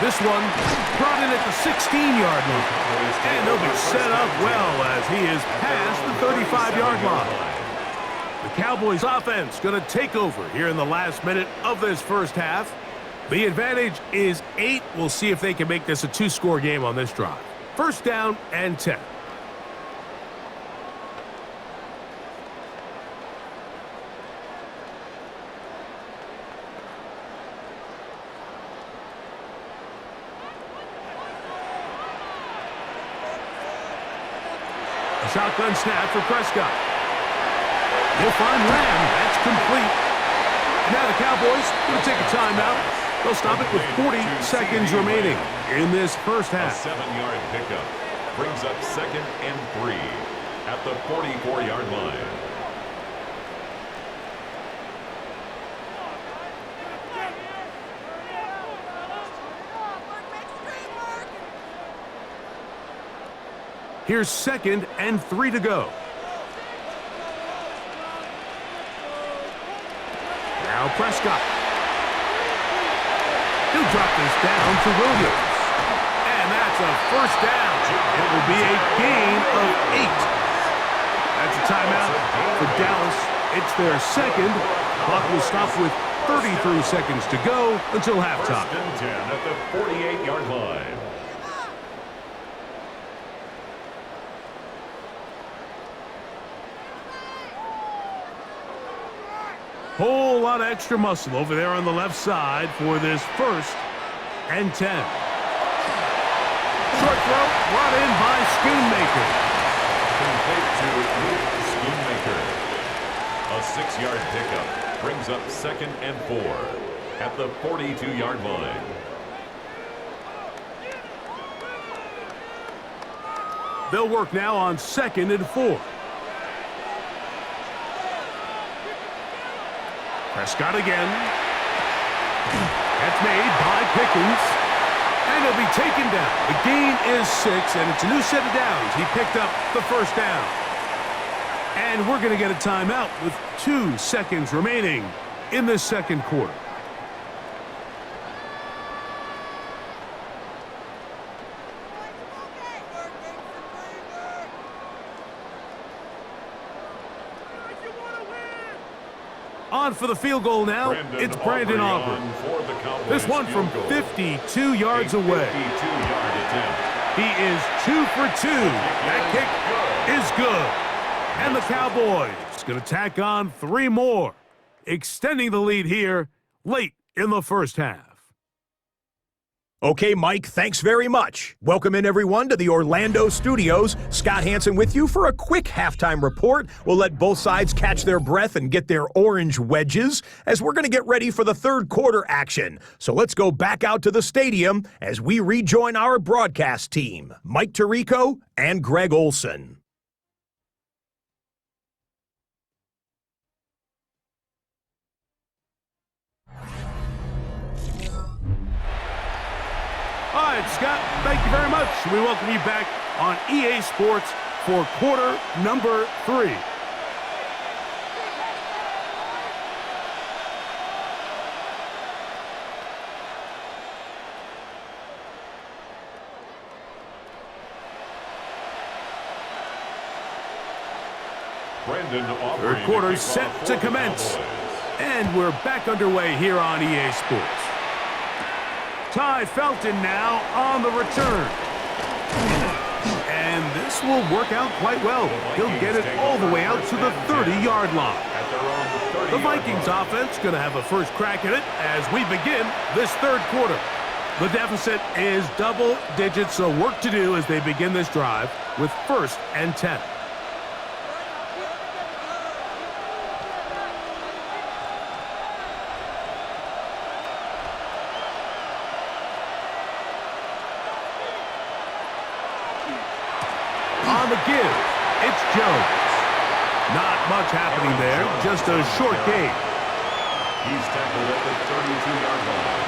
This one brought in at the 16-yard line. And they'll be set up well as he is past the 35-yard line. The Cowboys offense going to take over here in the last minute of this first half. The advantage is 8. We'll see if they can make this a 2-score game on this drive. First down and 10. Shotgun snap for Prescott. He'll find Lamb. That's complete. And now the Cowboys going to take a timeout. They'll stop it with 40 seconds remaining in this first half. A 7-yard pickup brings up 2nd and 3 at the 44-yard line. Here's 2nd and 3 to go. Now Prescott. He'll drop this down to Williams. And that's a first down. It will be a gain of 8. That's a timeout It's their second. Clock will stop with 33 seconds to go until halftime. First and 10 at the 48-yard line. Whole lot of extra muscle over there on the left side for this first and 10. Short throw brought in by Schoonmaker. Complete to Luke Schoonmaker. A 6-yard pickup brings up 2nd and 4 at the 42-yard line. They'll work now on 2nd and 4. Prescott again. That's made by Pickens. And he'll be taken down. The gain is 6, and it's a new set of downs. He picked up the first down. And we're going to get a timeout with 2 seconds remaining in this second quarter. On for the field goal now, it's Brandon Aubrey. This one from 52 yards away. 52-yard attempt. He is 2 for 2. That kick is good. And the Cowboys going to tack on 3 more, extending the lead here late in the first half. Okay, Mike, thanks very much. Welcome in, everyone, to the Orlando studios. Scott Hansen with you for a quick halftime report. We'll let both sides catch their breath and get their orange wedges as we're going to get ready for the third quarter action. So let's go back out to the stadium as we rejoin our broadcast team, Mike Tirico and Greg Olson. All right, Scott, thank you very much. We welcome you back on EA Sports for quarter number 3. Brandon Aubrey. Third quarter set to commence. And we're back underway here on EA Sports. Ty Felton now on the return. And this will work out quite well. He'll get it all the way out to the 30-yard line. The Vikings offense going to have a first crack at it as we begin this third quarter. The deficit is double digits, so work to do as they begin this drive with 1st and 10. On the give, it's Jones. Not much happening there, just a short gain. He's tackled at the 32-yard line.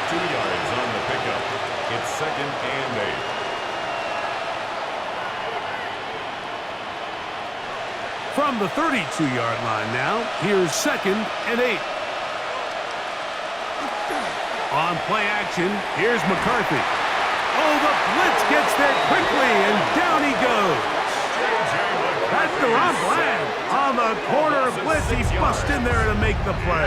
2 yards on the pickup. It's 2nd and 8. From the 32-yard line now, here's 2nd and 8. On play action, here's McCarthy. Oh, the blitz gets there quickly, and down he goes. That's DeRon Bland on the corner blitz. He busts in there to make the play.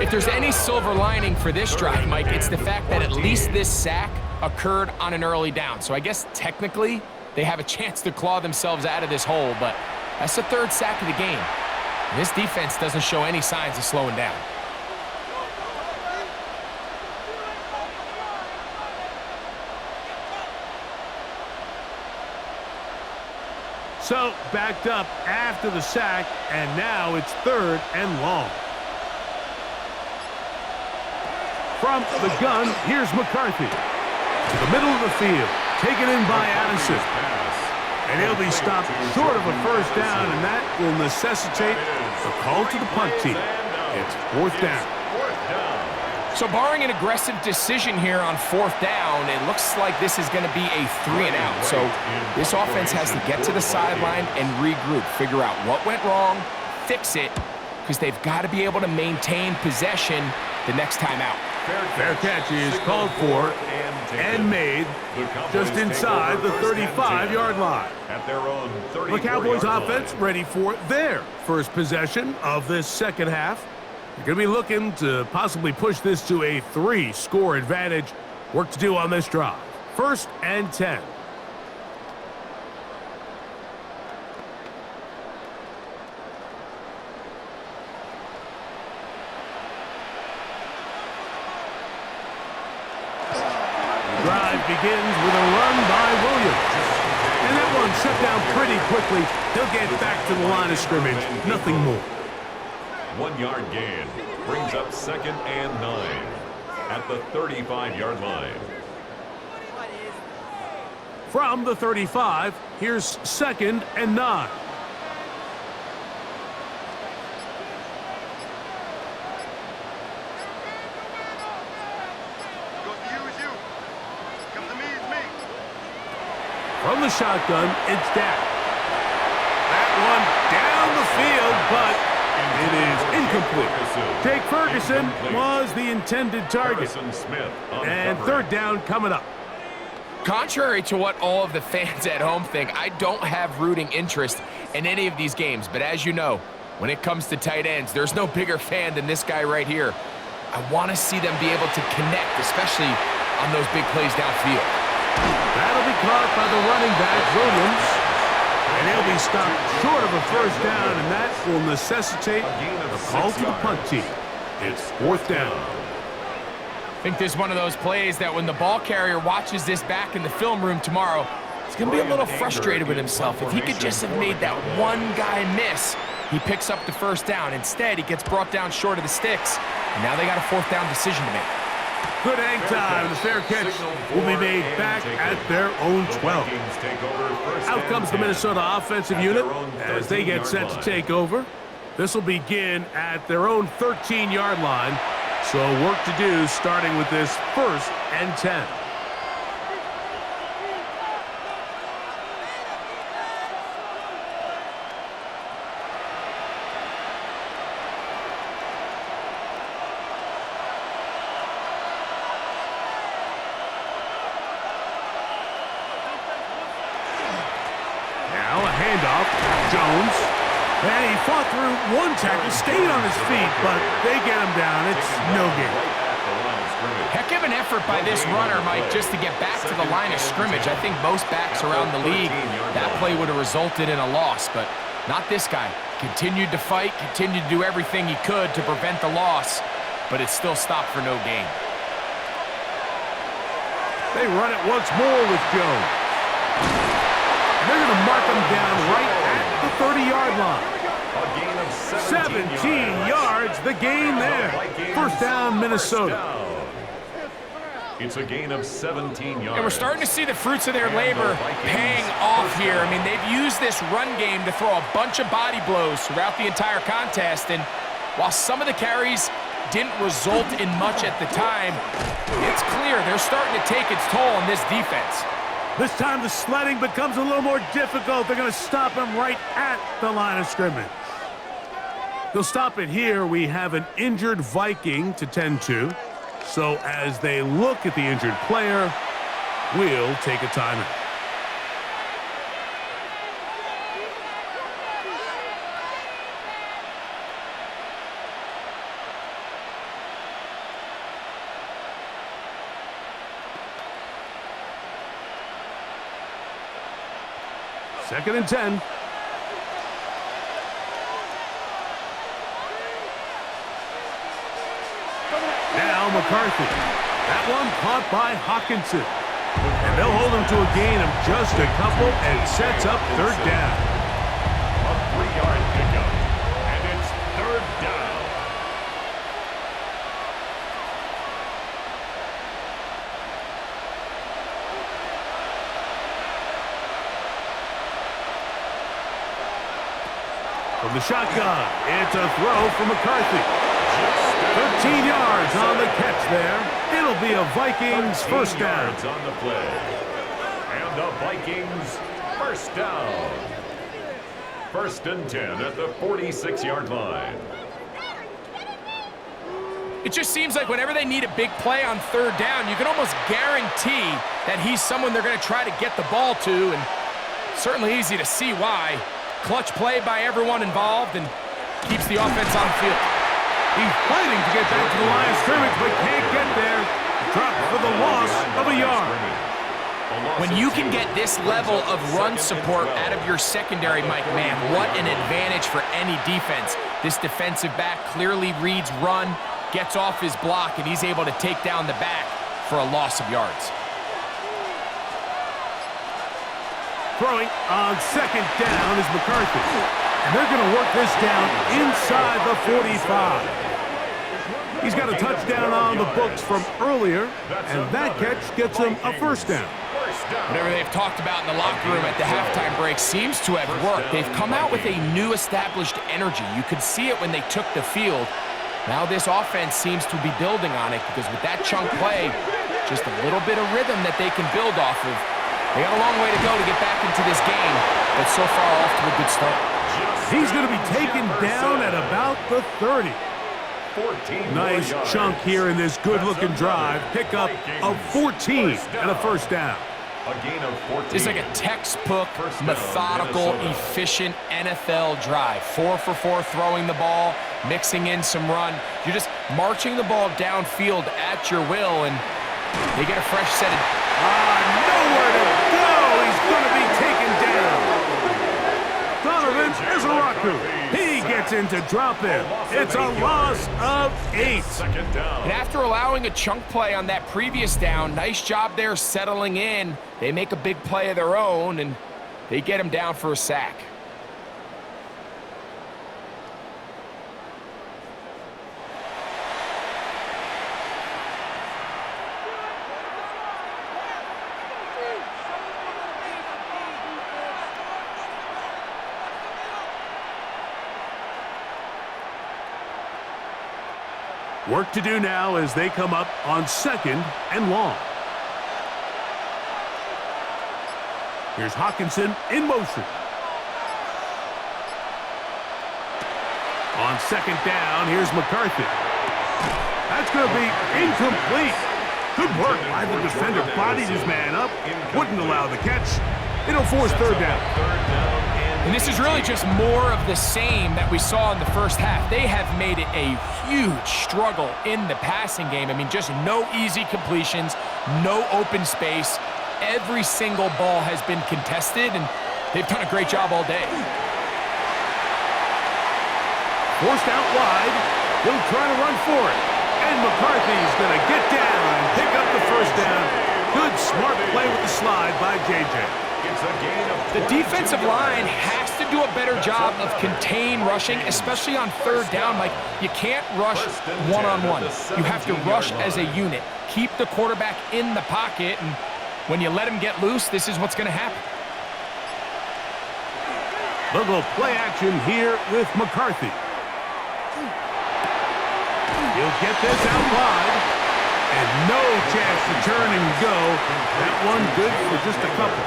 If there's any silver lining for this drive, Mike, it's the fact that at least this sack occurred on an early down. So I guess technically they have a chance to claw themselves out of this hole, but that's the 3rd sack of the game. This defense doesn't show any signs of slowing down. So, backed up after the sack, and now it's 3rd and long. From the gun, here's McCarthy. To the middle of the field, taken in by Addison. And he'll be stopped short of a first down, and that will necessitate a call to the punt team. It's 4th down. So barring an aggressive decision here on 4th down, it looks like this is going to be a 3 and out. So this offense has to get to the sideline and regroup, figure out what went wrong, fix it, because they've got to be able to maintain possession the next time out. Fair catch is called for and made just inside the 35-yard line. At their own The Cowboys 34-yard offense line. ready for their first possession of this second half. They're going to be looking to possibly push this to a 3-score advantage. Work to do on this drive. 1st and 10. Drive begins with a run by Williams. And that one shut down pretty quickly. He'll get back to the line of scrimmage. Nothing more. 1-yard gain brings up 2nd and 9 at the 35-yard line. From the 35, here's 2nd and 9. From the shotgun, it's Dak. That one down the field, but it is incomplete. Jake Ferguson was the intended target. Smith And 3rd down coming up. Contrary to what all of the fans at home think, I don't have rooting interest in any of these games. But as you know, when it comes to tight ends, there's no bigger fan than this guy right here. I want to see them be able to connect, especially on those big plays downfield. That'll be caught by the running back, Williams. And he'll be stopped short of a 1st down, and that will necessitate a call to the punt team. It's 4th down. I think this is one of those plays that when the ball carrier watches this back in the film room tomorrow, he's going to be a little frustrated with himself. If he could just have made that one guy miss, he picks up the 1st down. Instead, he gets brought down short of the sticks, and now they got a 4th down decision to make. Good hang time. The fair catch will be made back at their own 12. Out comes the Minnesota offensive unit as they get set to take over. This will begin at their own 13-yard line. So work to do starting with this 1st and 10. Now a handoff. Jones. And he fought through one tackle, stayed on his feet, but they get him down. It's no gain. Heck of an effort by this runner, Mike, just to get back to the line of scrimmage. I think most backs around the league, that play would have resulted in a loss, but not this guy. Continued to fight, continued to do everything he could to prevent the loss, but it still stopped for no gain. They run it once more with Jones. They're going to mark him down right at the 30-yard line. 17 yards, the gain there. 1st down, Minnesota. It's a gain of 17 yards. And we're starting to see the fruits of their labor paying off here. I mean, they've used this run game to throw a bunch of body blows throughout the entire contest. And while some of the carries didn't result in much at the time, it's clear they're starting to take its toll on this defense. This time the sledding becomes a little more difficult. They're going to stop him right at the line of scrimmage. They'll stop it here. We have an injured Viking to tend to. So as they look at the injured player, we'll take a timeout. Second and 10. Now McCarthy. That one caught by Hawkinson. And they'll hold him to a gain of just a couple and sets up 3rd down. A 3-yard pickup. And it's 3rd down. From the shotgun, it's a throw from McCarthy. 13 yards on the catch there. It'll be a Vikings 1st down. On the play. And the Vikings 1st down. 1st and 10 at the 46-yard line. It just seems like whenever they need a big play on third down, you can almost guarantee that he's someone they're going to try to get the ball to, and certainly easy to see why. Clutch play by everyone involved and keeps the offense on the field. He's fighting to get back to the line of scrimmage, but can't get there. Drop for the loss of a yard. When you can get this level of run support out of your secondary, Mike, man, what an advantage for any defense. This defensive back clearly reads run, gets off his block, and he's able to take down the back for a loss of yards. Throwing on second down is McCarthy. And they're going to work this down inside the 45. He's got a touchdown on the books from earlier, and that catch gets him a first down. Whatever they've talked about in the locker room at the halftime break seems to have worked. They've come out with a new established energy. You could see it when they took the field. Now this offense seems to be building on it because with that chunk play, just a little bit of rhythm that they can build off of. They got a long way to go to get back into this game, but so far off to a good start. He's going to be taken down at about the 30. Nice chunk here in this good-looking drive. Pick up of 14 and a first down. A gain of 14. It's like a textbook, methodical, efficient NFL drive. 4 for 4 throwing the ball, mixing in some run. You're just marching the ball downfield at your will, and they get a fresh set of... Nowhere to go! He's going to be taken down. Donovan Izaraku. He gets in to drop him. It's a loss of 8. And after allowing a chunk play on that previous down, nice job there settling in. They make a big play of their own, and they get him down for a sack. Work to do now as they come up on second and long. Here's Hawkinson in motion. On second down, here's McCarthy. That's going to be incomplete. Good work by the defender. Bodied his man up. Wouldn't allow the catch. It'll force third down. And this is really just more of the same that we saw in the first half. They have made it a huge struggle in the passing game. I mean, just no easy completions, no open space. Every single ball has been contested, and they've done a great job all day. Forced out wide. He'll try to run for it. And McCarthy's going to get down and pick up the first down. Good, smart play with the slide by J.J. The defensive line has to do a better job of contain rushing, especially on third down. Like, you can't rush one-on-one. You have to rush as a unit. Keep the quarterback in the pocket, and when you let him get loose, this is what's going to happen. They'll go play action here with McCarthy. He'll get this out wide. And no chance to turn and go. That one good for just a couple.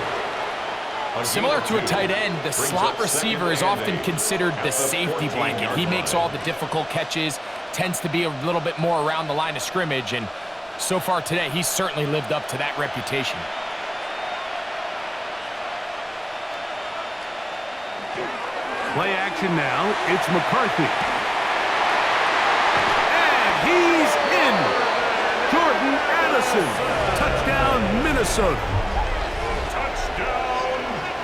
Similar to a tight end, the slot receiver is often considered the safety blanket. He makes all the difficult catches, tends to be a little bit more around the line of scrimmage, and so far today, he's certainly lived up to that reputation. Play action now. It's McCarthy. And he's in. Jordan Addison. Touchdown, Minnesota.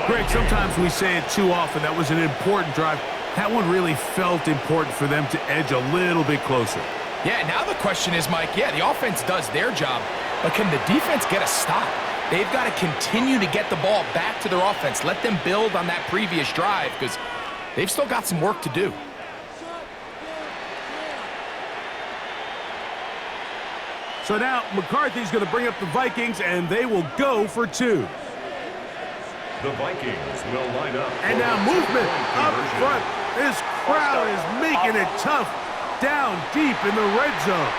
Greg, sometimes we say it too often. That was an important drive. That one really felt important for them to edge a little bit closer. Yeah, now the question is, Mike, yeah, the offense does their job, but can the defense get a stop? They've got to continue to get the ball back to their offense. Let them build on that previous drive because they've still got some work to do. So now McCarthy's going to bring up the Vikings, and they will go for 2. The Vikings will line up. And now movement up front. This crowd is making it tough down deep in the red zone.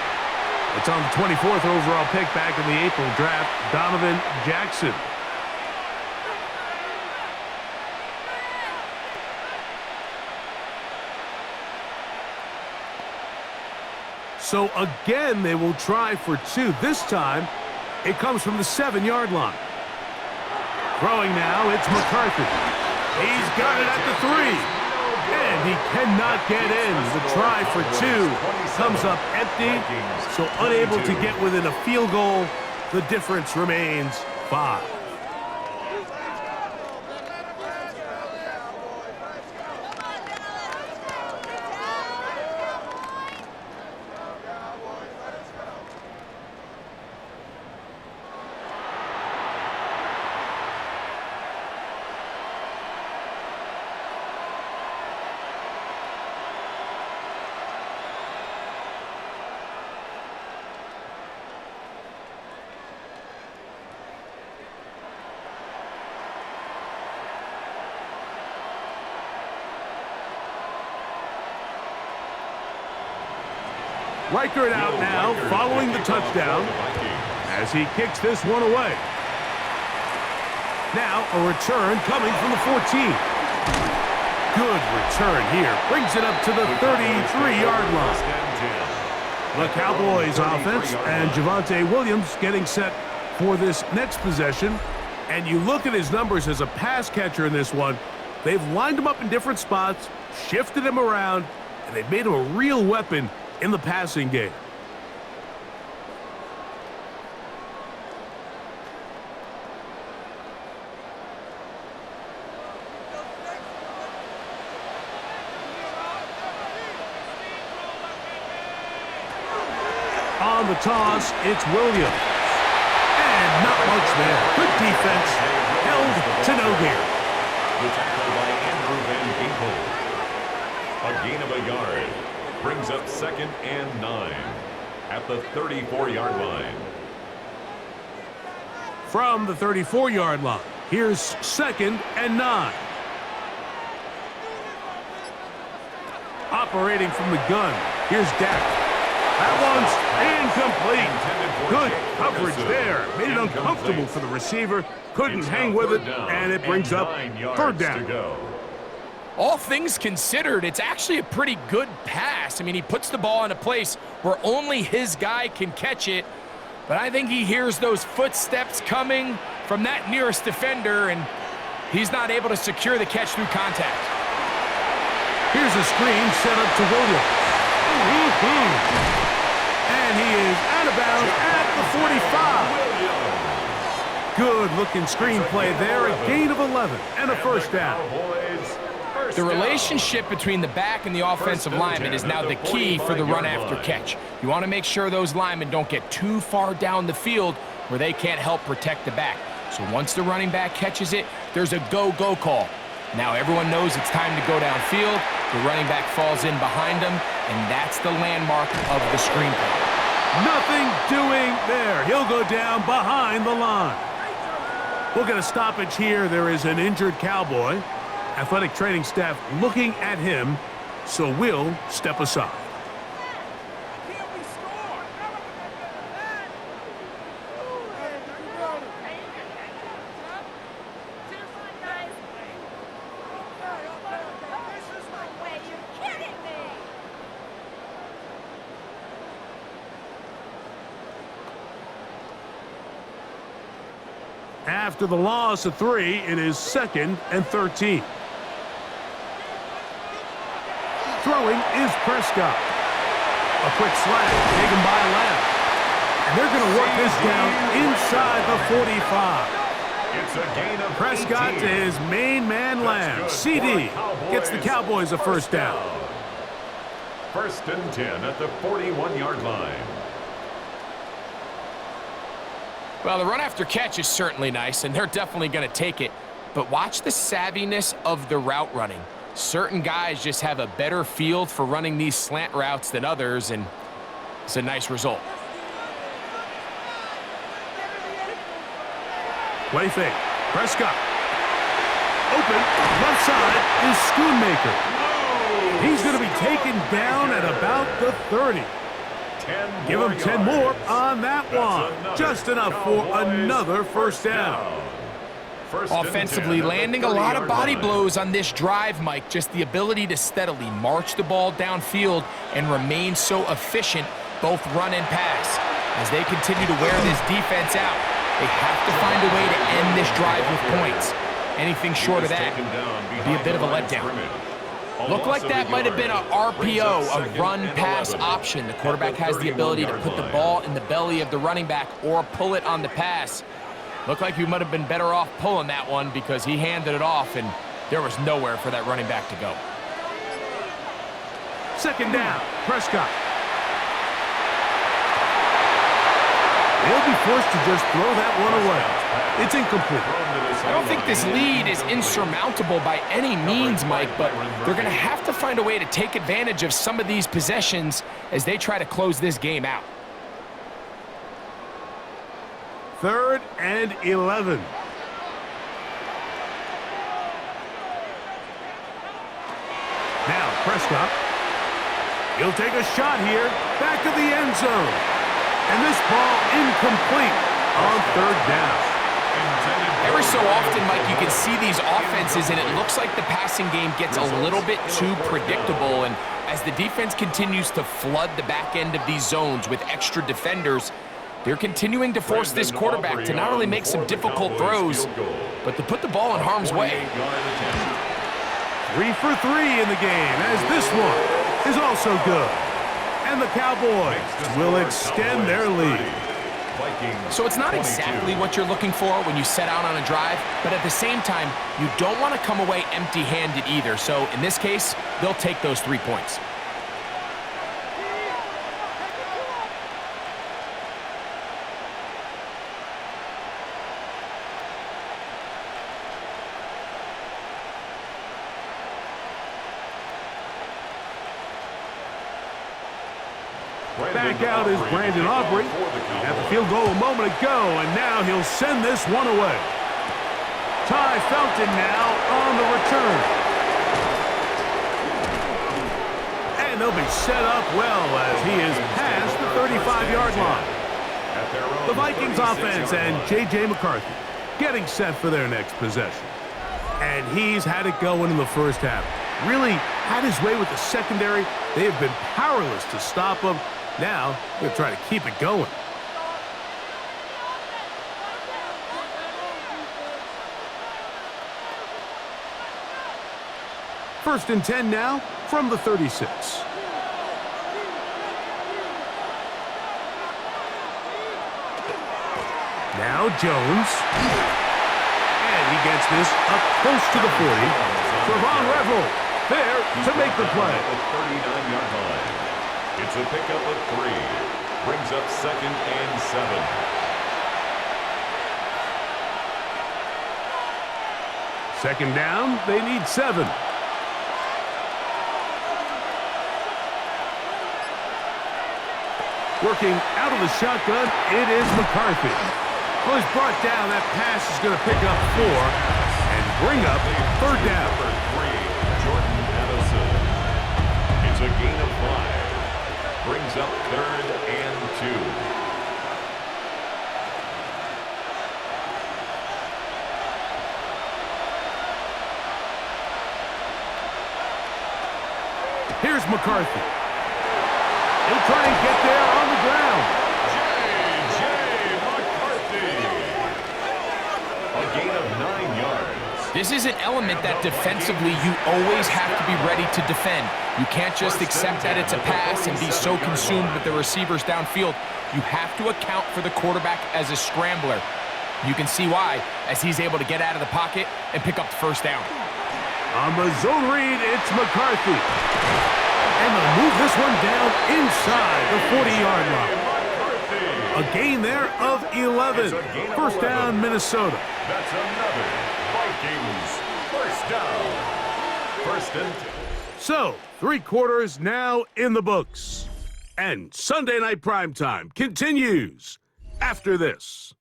It's on the 24th overall pick back in the April draft, Donovan Jackson. So again, they will try for 2. This time, it comes from the 7-yard line. Throwing now, it's McCarthy. He's got it at the 3. And he cannot get in. The try for 2 comes up empty, so unable to get within a field goal. The difference remains 5. Reichert out now, following the touchdown, as he kicks this one away. Now a return coming from the 14. Good return here. Brings it up to the 33-yard line. The Cowboys offense and Javonte Williams getting set for this next possession. And you look at his numbers as a pass catcher in this one. They've lined him up in different spots, shifted him around, and they've made him a real weapon in the passing game. On the toss, it's Williams. And not much there. Good defense. Held to no gain. The tackle by Andrew Van Ginkel. A gain of a yard. Brings up 2nd and 9 at the 34-yard line. From the 34-yard line, here's 2nd and 9. Operating from the gun, here's Dak. That one's incomplete. Good coverage there. Made it uncomfortable for the receiver. Couldn't hang with it, and it brings up 3rd down. All things considered, it's actually a pretty good pass. I mean, he puts the ball in a place where only his guy can catch it. But I think he hears those footsteps coming from that nearest defender, and he's not able to secure the catch through contact. Here's a screen set up to Williams. And he is out of bounds at the 45. Good-looking screenplay there. A gain of 11 and a 1st down. The relationship between the back and the offensive lineman is now the key for the run after catch. You want to make sure those linemen don't get too far down the field where they can't help protect the back. So once the running back catches it, there's a go-go call. Now everyone knows it's time to go downfield. The running back falls in behind him, and that's the landmark of the screen play. Nothing doing there. He'll go down behind the line. We'll get a stoppage here. There is an injured Cowboy. Athletic training staff looking at him, so we'll step aside. After the loss of 3, it is 2nd and 13. Throwing is Prescott. A quick slant taken by Lamb. And they're going to work this down inside the 45. It's a gain of Prescott 18. to his main man, Lamb. CD gets the Cowboys a 1st down. 1st and 10 at the 41-yard line. Well, the run after catch is certainly nice, and they're definitely going to take it. But watch the savviness of the route running. Certain guys just have a better feel for running these slant routes than others, and it's a nice result. Play fake. Prescott. Open. Left side is Schoonmaker. He's going to be taken down at about the 30. Give him 10 more on that one. Just enough for another 1st down. Offensively, landing a lot of body blows on this drive, Mike. Just the ability to steadily march the ball downfield and remain so efficient both run and pass. As they continue to wear this defense out, they have to find a way to end this drive with points. Anything short of that would be a bit of a letdown. Looked like that might have been a RPO, a run-pass option. The quarterback has the ability to put the ball in the belly of the running back or pull it on the pass. Looked like he might have been better off pulling that one because he handed it off, and there was nowhere for that running back to go. Second down, Prescott. He'll be forced to just throw that one away. It's incomplete. I don't think this lead is insurmountable by any means, Mike, but they're going to have to find a way to take advantage of some of these possessions as they try to close this game out. 3rd and 11. Now Prescott. He'll take a shot here, back of the end zone. And this ball incomplete on 3rd down. Every so often, Mike, you can see these offenses, and it looks like the passing game gets a little bit too predictable. And as the defense continues to flood the back end of these zones with extra defenders, they're continuing to force this quarterback to not only make some difficult throws, but to put the ball in harm's way. 3 for 3 in the game, as this one is also good. And the Cowboys will extend their lead. So it's not exactly what you're looking for when you set out on a drive, but at the same time, you don't want to come away empty-handed either. So in this case, they'll take those 3 points. Back out is Brandon Aubrey. At the field goal a moment ago, and now he'll send this one away. Ty Felton now on the return. And they'll be set up well as he is past the 35-yard line. The Vikings offense and J.J. McCarthy getting set for their next possession. And he's had it going in the first half. Really had his way with the secondary. They have been powerless to stop him. Now, they'll try to keep it going. First and 10 now from the 36. Now Jones. And he gets this up close to the 40. Trevon Revel there to make the play. 39-yard line. It's a pickup of 3. Brings up 2nd and 7. Second down, they need 7. Working out of the shotgun, it is McCarthy. Well, he's brought down. That pass is going to pick up 4 and bring up 3rd down. Number 3, Jordan Addison. It's a gain of 5. Brings up 3rd and 2. Here's McCarthy. He'll try and get there on the ground. J.J. McCarthy. A gain of 9 yards. This is an element that defensively you always have to be ready to defend. You can't just accept that it's a pass and be so consumed with the receivers downfield. You have to account for the quarterback as a scrambler. You can see why, as he's able to get out of the pocket and pick up the 1st down. On the zone read, it's McCarthy. And they'll move this one down inside the 40-yard line. A gain there of 11. 1st down, Minnesota. That's another Vikings 1st down. 1st and 10. So, 3 quarters now in the books. And Sunday Night Primetime continues after this.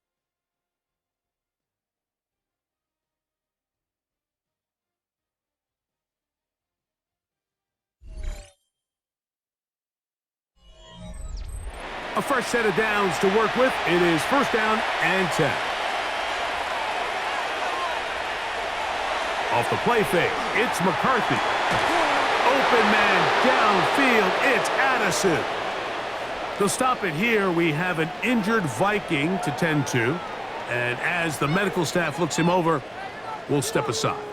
A fresh set of downs to work with. It is 1st down and 10. Off the play fake, it's McCarthy. Open man downfield, it's Addison. They'll stop it here. We have an injured Viking to tend to. And as the medical staff looks him over, we'll step aside.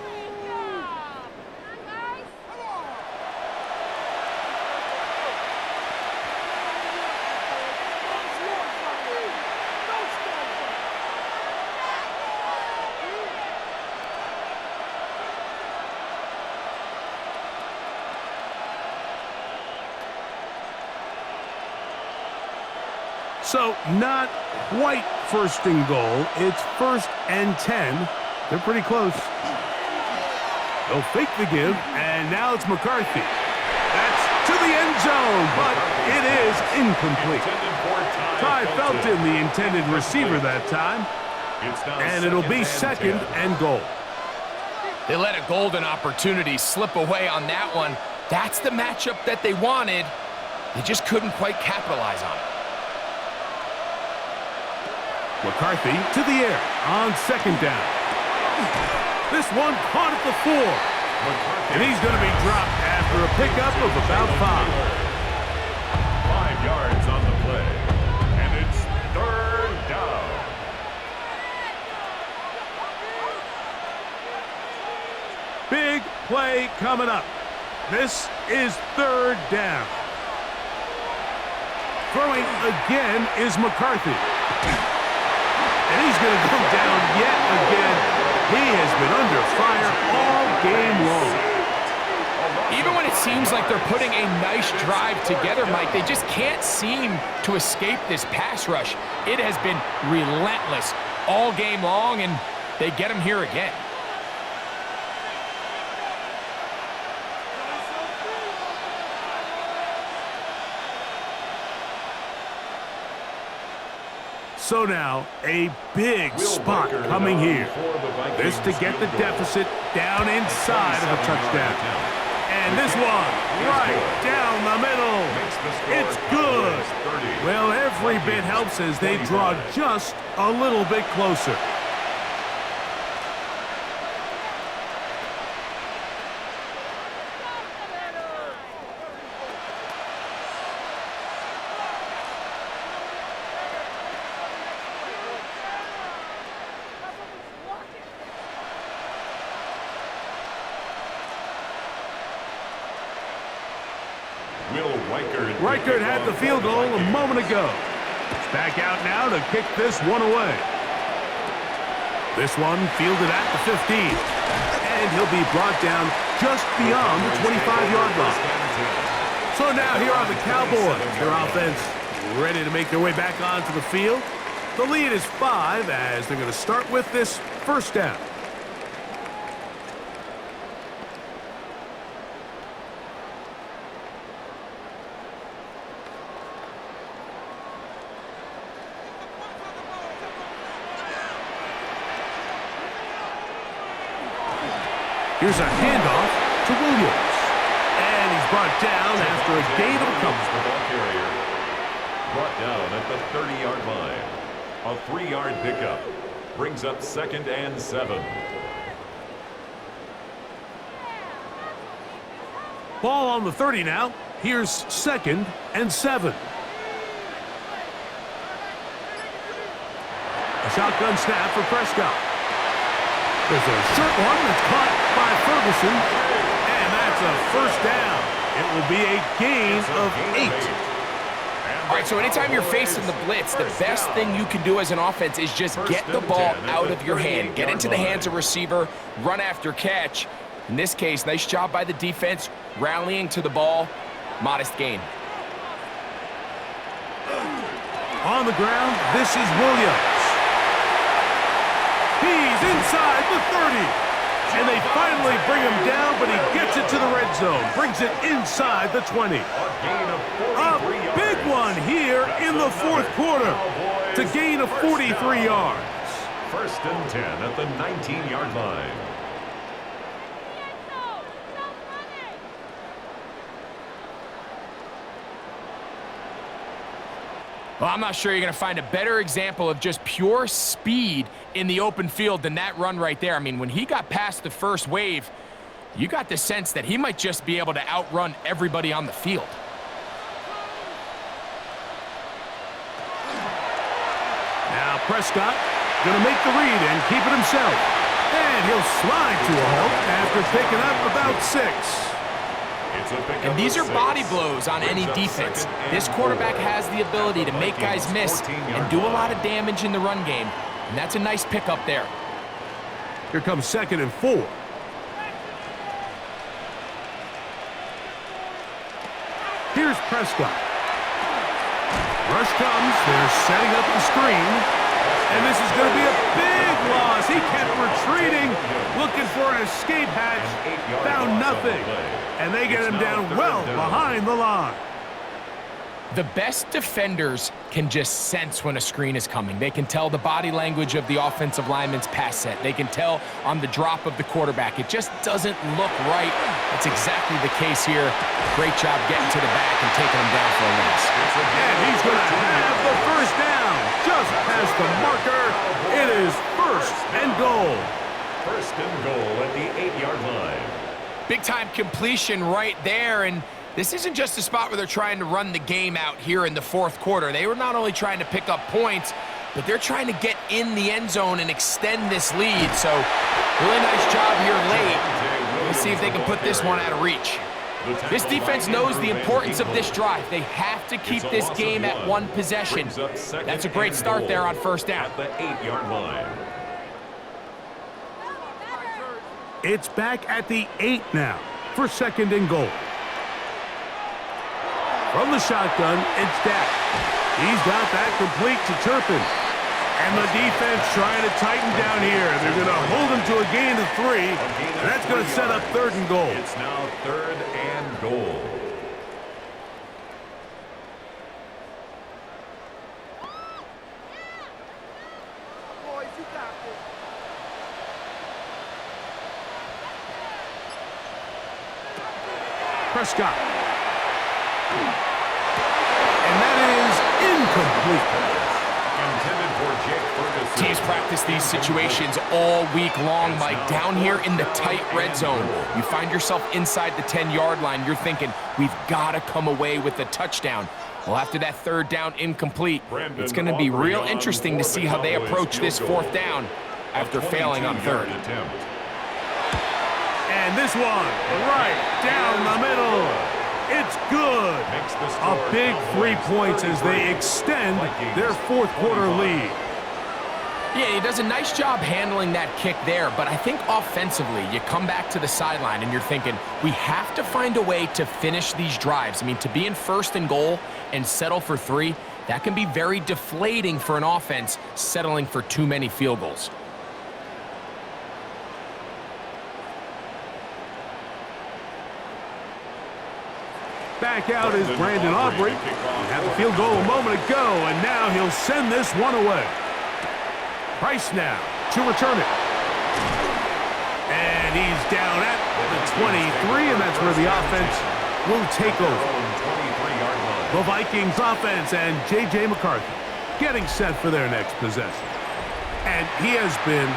So, not quite first and goal. It's 1st and 10. They're pretty close. They'll fake the give, and now it's McCarthy. That's to the end zone, but it is incomplete. Ty Felton, the intended receiver that time. And it'll be 2nd and goal. They let a golden opportunity slip away on that one. That's the matchup that they wanted. They just couldn't quite capitalize on it. McCarthy to the air on 2nd down. This one caught at the 4. And he's going to be dropped after a pickup of about 5. 5 yards on the play. And it's 3rd down. Big play coming up. This is 3rd down. Throwing again is McCarthy. And he's going to go down yet again. He has been under fire all game long. Even when it seems like they're putting a nice drive together, Mike, they just can't seem to escape this pass rush. It has been relentless all game long, and they get him here again. So now, a big spot coming here. This to get the deficit down inside of a touchdown. And this one, right down the middle. It's good. Well, every bit helps as they draw just a little bit closer. Reichert had the field goal a moment ago. He's back out now to kick this one away. This one fielded at the 15. And he'll be brought down just beyond the 25-yard line. So now here are the Cowboys. Their offense ready to make their way back onto the field. The lead is 5 as they're going to start with this 1st down. Here's a handoff to Williams. And he's brought down after a gain of a couple. The ball carrier brought down at the 30-yard line. A 3-yard pickup brings up 2nd and 7. Ball on the 30 now. Here's 2nd and 7. A shotgun snap for Prescott. There's a short one that's caught by Ferguson, and that's a 1st down. It will be a gain of 8. All right, so anytime you're facing the blitz, the best thing you can do as an offense is just get the ball out of your hand. Get into the hands of receiver, run after catch. In this case, nice job by the defense, rallying to the ball. Modest gain. On the ground, this is Williams. He's inside the 30. And they finally bring him down, but he gets it to the red zone. Brings it inside the 20. A big one here in the 4th quarter to gain of 43 yards. 1st and 10 at the 19-yard line. Well, I'm not sure you're going to find a better example of just pure speed in the open field than that run right there. I mean, when he got past the first wave, you got the sense that he might just be able to outrun everybody on the field. Prescott going to make the read and keep it himself. And he'll slide to a halt after picking up about 6. And these are body blows on any defense. This quarterback has the ability to make guys miss and do a lot of damage in the run game. And that's a nice pickup there. Here comes 2nd and 4. Here's Prescott. Rush comes. They're setting up the screen. And this is going to be a big loss. He kept retreating, looking for an escape hatch. Found nothing. And they get him down well behind the line. The best defenders can just sense when a screen is coming. They can tell the body language of the offensive lineman's pass set. They can tell on the drop of the quarterback. It just doesn't look right. That's exactly the case here. Great job getting to the back and taking him down for a loss. And he's going to have the first down. Just past the marker. It is 1st and goal. 1st and goal at the 8-yard line. Big-time completion right there, and this isn't just a spot where they're trying to run the game out here in the 4th quarter. They were not only trying to pick up points, but they're trying to get in the end zone and extend this lead. So, really nice job here late. Let's see if they can put this one out of reach. This defense knows the importance of this drive. They have to keep this game at 1 possession. That's a great start there on 1st down. At the 8-yard line. It's back at the 8 now for 2nd and goal. From the shotgun, it's Dak. He's got that complete to Turpin. And the defense trying to tighten down here. They're going to hold him to a gain of 3. And that's going to set up 3rd and goal. It's now 3rd and goal. Prescott. And that is incomplete. Teams practice these situations all week long, Mike. Down here in the tight red zone, you find yourself inside the 10-yard line. You're thinking, we've got to come away with a touchdown. Well, after that 3rd down incomplete, it's going to be real interesting to see how they approach this 4th down after failing on 3rd. And this one, right down the middle. It's good. A big 3 points as they extend their 4th quarter lead. Yeah, he does a nice job handling that kick there, but I think offensively, you come back to the sideline and you're thinking, we have to find a way to finish these drives. I mean, to be in 1st and goal and settle for 3, that can be very deflating for an offense settling for too many field goals. Back out is Brandon Aubrey. He had the field goal a moment ago, and now he'll send this one away. Price now to return it. And he's down at the 23, and that's where the offense will take over. The Vikings offense and J.J. McCarthy getting set for their next possession. And he has been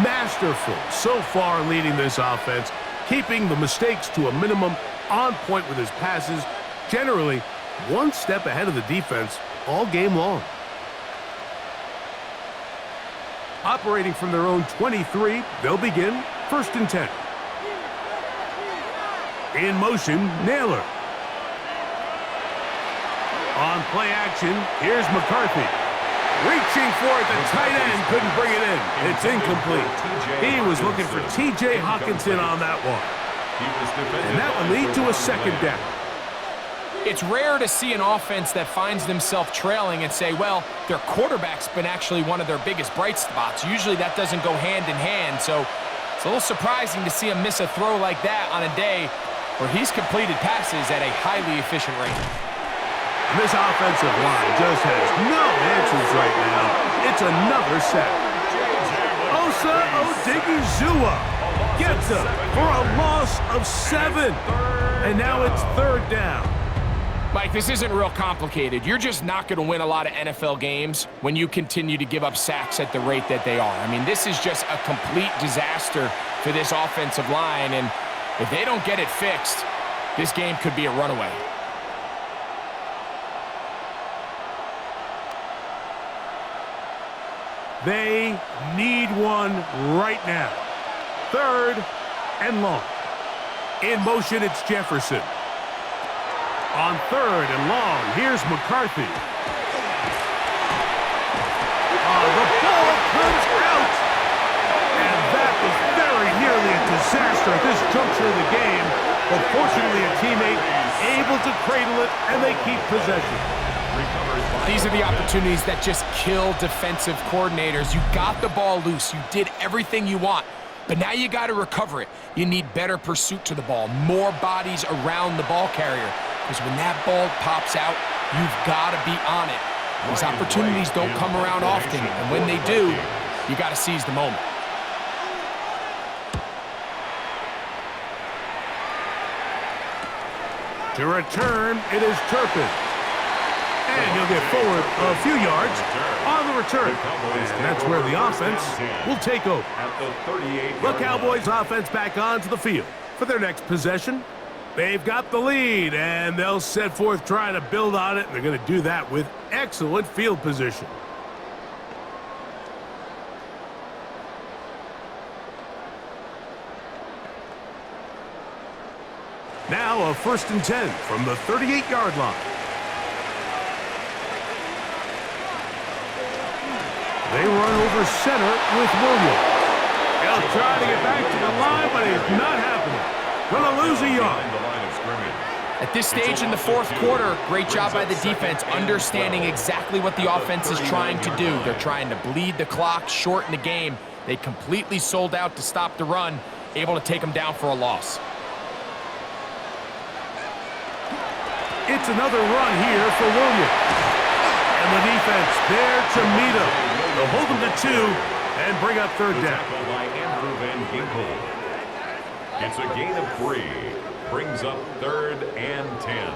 masterful so far leading this offense, keeping the mistakes to a minimum, on point with his passes, generally 1 step ahead of the defense all game long. Operating from their own 23, they'll begin 1st and 10. In motion, Naylor. On play action, here's McCarthy. Reaching for it, the tight end couldn't bring it in. It's incomplete. He was looking for T.J. Hawkinson on that one. And that will lead to a 2nd down. It's rare to see an offense that finds themselves trailing and say, well, their quarterback's been actually one of their biggest bright spots. Usually that doesn't go hand in hand, so it's a little surprising to see him miss a throw like that on a day where he's completed passes at a highly efficient rate. And this offensive line just has no answers right now. It's another sack. Osa Odigizua gets him for a loss of 7. And now it's 3rd down. Mike, this isn't real complicated. You're just not going to win a lot of NFL games when you continue to give up sacks at the rate that they are. I mean, this is just a complete disaster for this offensive line, and if they don't get it fixed, this game could be a runaway. They need one right now. 3rd and long. In motion, it's Jefferson. On 3rd and long, here's McCarthy. The ball comes out. And that was very nearly a disaster at this juncture of the game. But fortunately, a teammate able to cradle it, and they keep possession. These are the opportunities that just kill defensive coordinators. You got the ball loose. You did everything you want. But now you got to recover it. You need better pursuit to the ball, more bodies around the ball carrier. Because when that ball pops out, you've got to be on it. These opportunities don't come around often, and when they do, you got to seize the moment. To return, it is Turpin. And he'll get forward a few yards on the return. And that's where the offense will take over. The Cowboys offense back onto the field for their next possession. They've got the lead, and they'll set forth trying to build on it. And they're going to do that with excellent field position. Now a 1st and 10 from the 38-yard line. They run over center with Williams. He'll try to get back to the line, but it's not happening. Gonna lose a yard. At this stage in the 4th quarter, great job by the defense understanding exactly what the offense is trying to do. They're trying to bleed the clock, shorten the game. They completely sold out to stop the run, able to take them down for a loss. It's another run here for Williams. And the defense there to meet him. They'll hold him to 2 and bring up 3rd down. It's a gain of 3. Brings up 3rd and 10.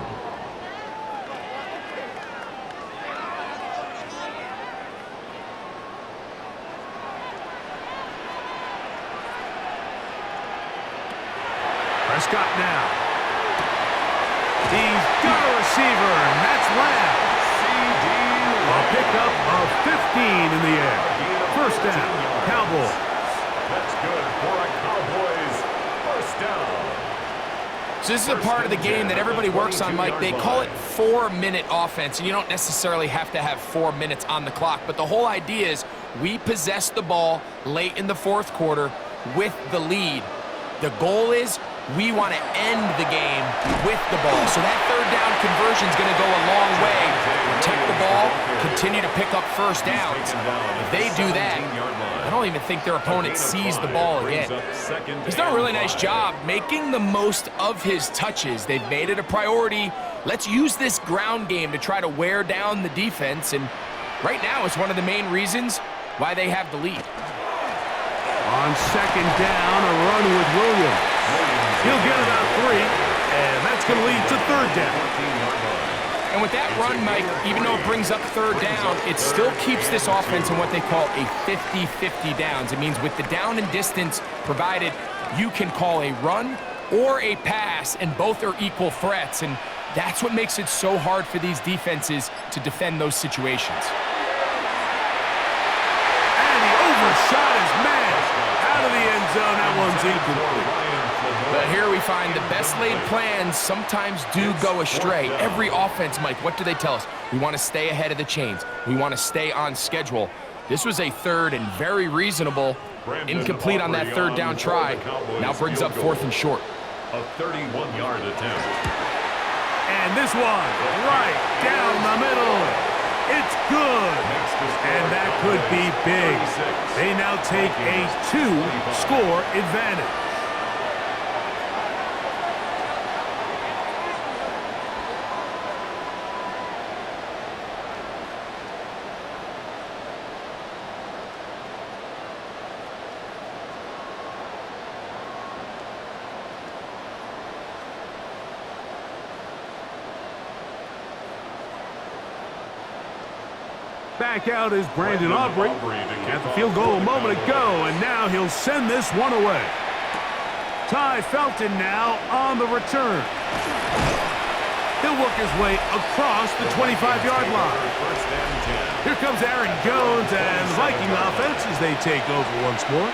Prescott now. He's got a receiver, and that's Lamb. A pickup of 15 in the air. 1st down, Cowboys. That's good for a Cowboys 1st down. So this is a part of the game that everybody works on, Mike. They call it 4-minute offense, and you don't necessarily have to have 4 minutes on the clock. But the whole idea is we possess the ball late in the 4th quarter with the lead. The goal is we want to end the game with the ball. So that 3rd down conversion is going to go a long way. Protect the ball, continue to pick up 1st downs. If they do that, I don't even think their opponent sees the ball again. He's done a really nice job making the most of his touches. They've made it a priority. Let's use this ground game to try to wear down the defense. And right now, it's one of the main reasons why they have the lead. On 2nd down, a run with Williams. He'll get about 3, and that's going to lead to 3rd down. And with that run, Mike, even though it brings up 3rd down, it still keeps this offense in what they call a 50-50 downs. It means with the down and distance provided, you can call a run or a pass, and both are equal threats. And that's what makes it so hard for these defenses to defend those situations. And he overshot his man out of the end zone. That one's incomplete. But here we find the best laid plans sometimes do go astray. Every offense, Mike, what do they tell us? We want to stay ahead of the chains. We want to stay on schedule. This was a 3rd and very reasonable. Incomplete on that 3rd down try. Now brings up 4th and short. A 31-yard attempt. And this one right down the middle. It's good. And that could be big. They now take a 2-score advantage. Back out is Brandon Aubrey. At the field goal a moment ago, and now he'll send this one away. Ty Felton now on the return. He'll work his way across the 25-yard line. Here comes Aaron Jones and Viking offense as they take over once more.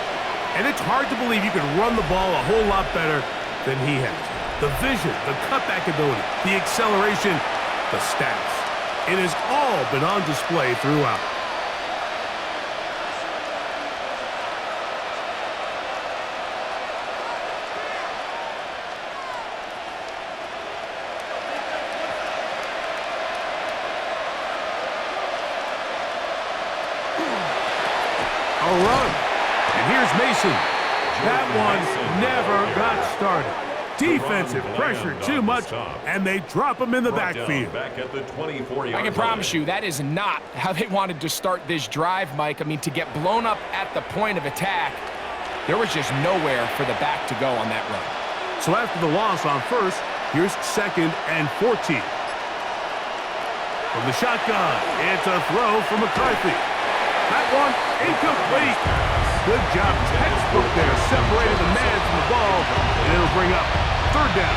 And it's hard to believe you can run the ball a whole lot better than he has. The vision, the cutback ability, the acceleration, the stats. It has all been on display throughout. A run. And here's Mason. That one never got started. Defensive pressure too much, and they drop him in the backfield. I can promise you that is not how they wanted to start this drive, Mike. I mean, to get blown up at the point of attack, there was just nowhere for the back to go on that run. So after the loss on first, here's 2nd and 14. From the shotgun, it's a throw from McCarthy. That one incomplete. Good job, textbook there, separating the man from the ball, and it'll bring up 3rd down.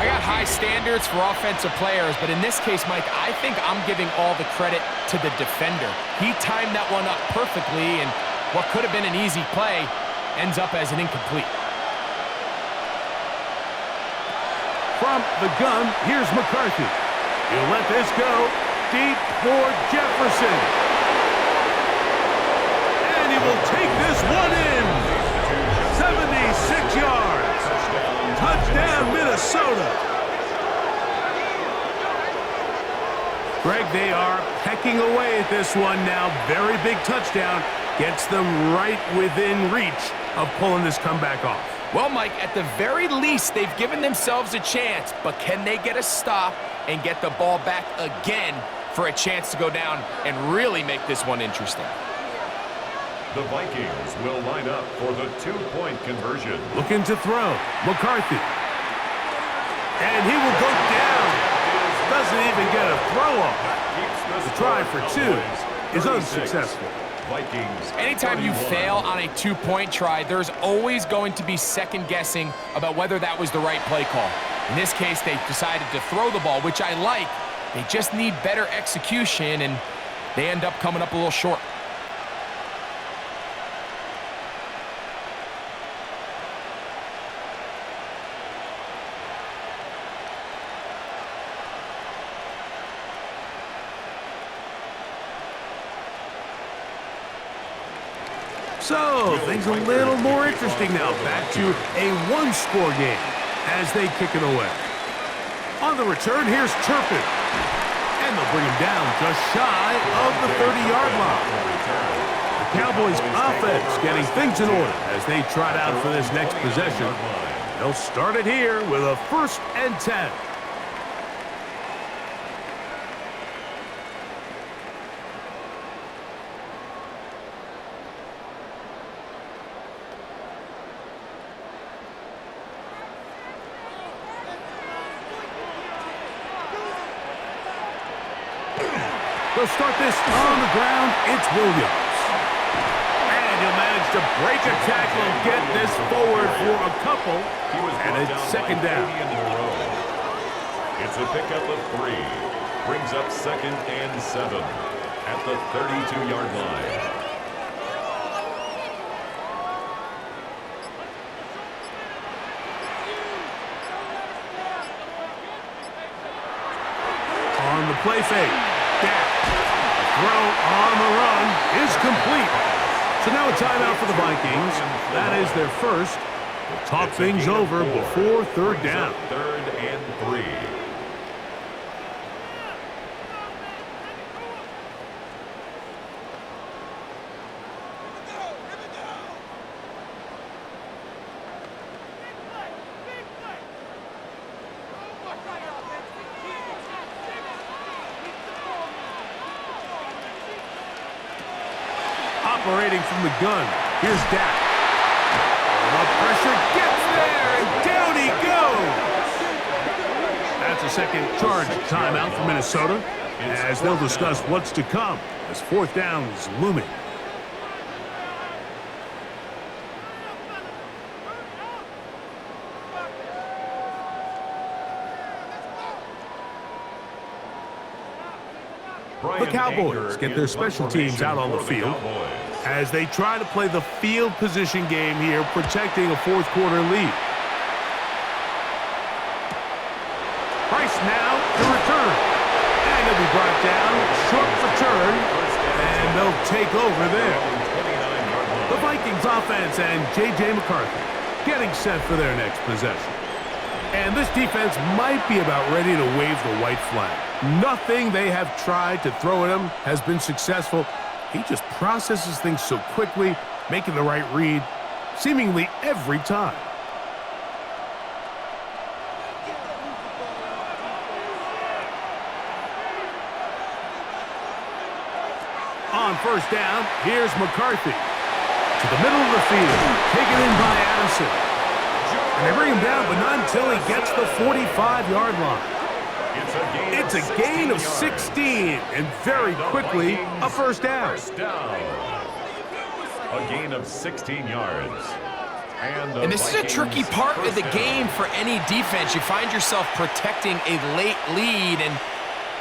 I got high standards for offensive players, but in this case, Mike, I think I'm giving all the credit to the defender. He timed that one up perfectly, and what could have been an easy play ends up as an incomplete. From the gun, here's McCarthy. He'll let this go deep for Jefferson. And he will take this one in. 76 yards. Touchdown, Minnesota. Greg, they are pecking away at this one now. Very big touchdown. Gets them right within reach of pulling this comeback off. Well, Mike, at the very least, they've given themselves a chance, but can they get a stop and get the ball back again for a chance to go down and really make this one interesting? The Vikings will line up for the 2-point conversion. Looking to throw. McCarthy. And he will go down. Doesn't even get a throw off. The try for 2 is unsuccessful. Vikings. Anytime you fail on a 2-point try, there's always going to be second guessing about whether that was the right play call. In this case, they decided to throw the ball, which I like. They just need better execution, and they end up coming up a little short. So, things a little more interesting now. Back to a one-score game as they kick it away. On the return, here's Turpin. And they'll bring him down just shy of the 30-yard line. The Cowboys offense getting things in order as they trot out for this next possession. They'll start it here with a 1st and 10. They'll start this on the ground. It's Williams. And he'll manage to break a tackle and get this forward for a couple. And it's 2nd down. It's a pickup of 3. Brings up 2nd and 7 at the 32-yard line. On the play fake. Throw on the run is complete. So now a timeout for the Vikings. That is their first. They'll talk things over before 3rd down. 3rd and 3. Operating from the gun, here's Dak. The pressure gets there, and down he goes. That's a second charge timeout for Minnesota, as they'll discuss what's to come as 4th down is looming. The Cowboys get their special teams out on the field as they try to play the field position game here, protecting a fourth-quarter lead. Price now to return. And he'll be brought down, short return, and they'll take over there. The Vikings offense and J.J. McCarthy getting set for their next possession. And this defense might be about ready to wave the white flag. Nothing they have tried to throw at him has been successful. He just processes things so quickly, making the right read seemingly every time. On first down, here's McCarthy. To the middle of the field, taken in by Addison. And they bring him down, but not until he gets the 45-yard line. It's a gain of 16, and very quickly, a first down. A gain of 16 yards. And this is a tricky part of the game for any defense. You find yourself protecting a late lead, and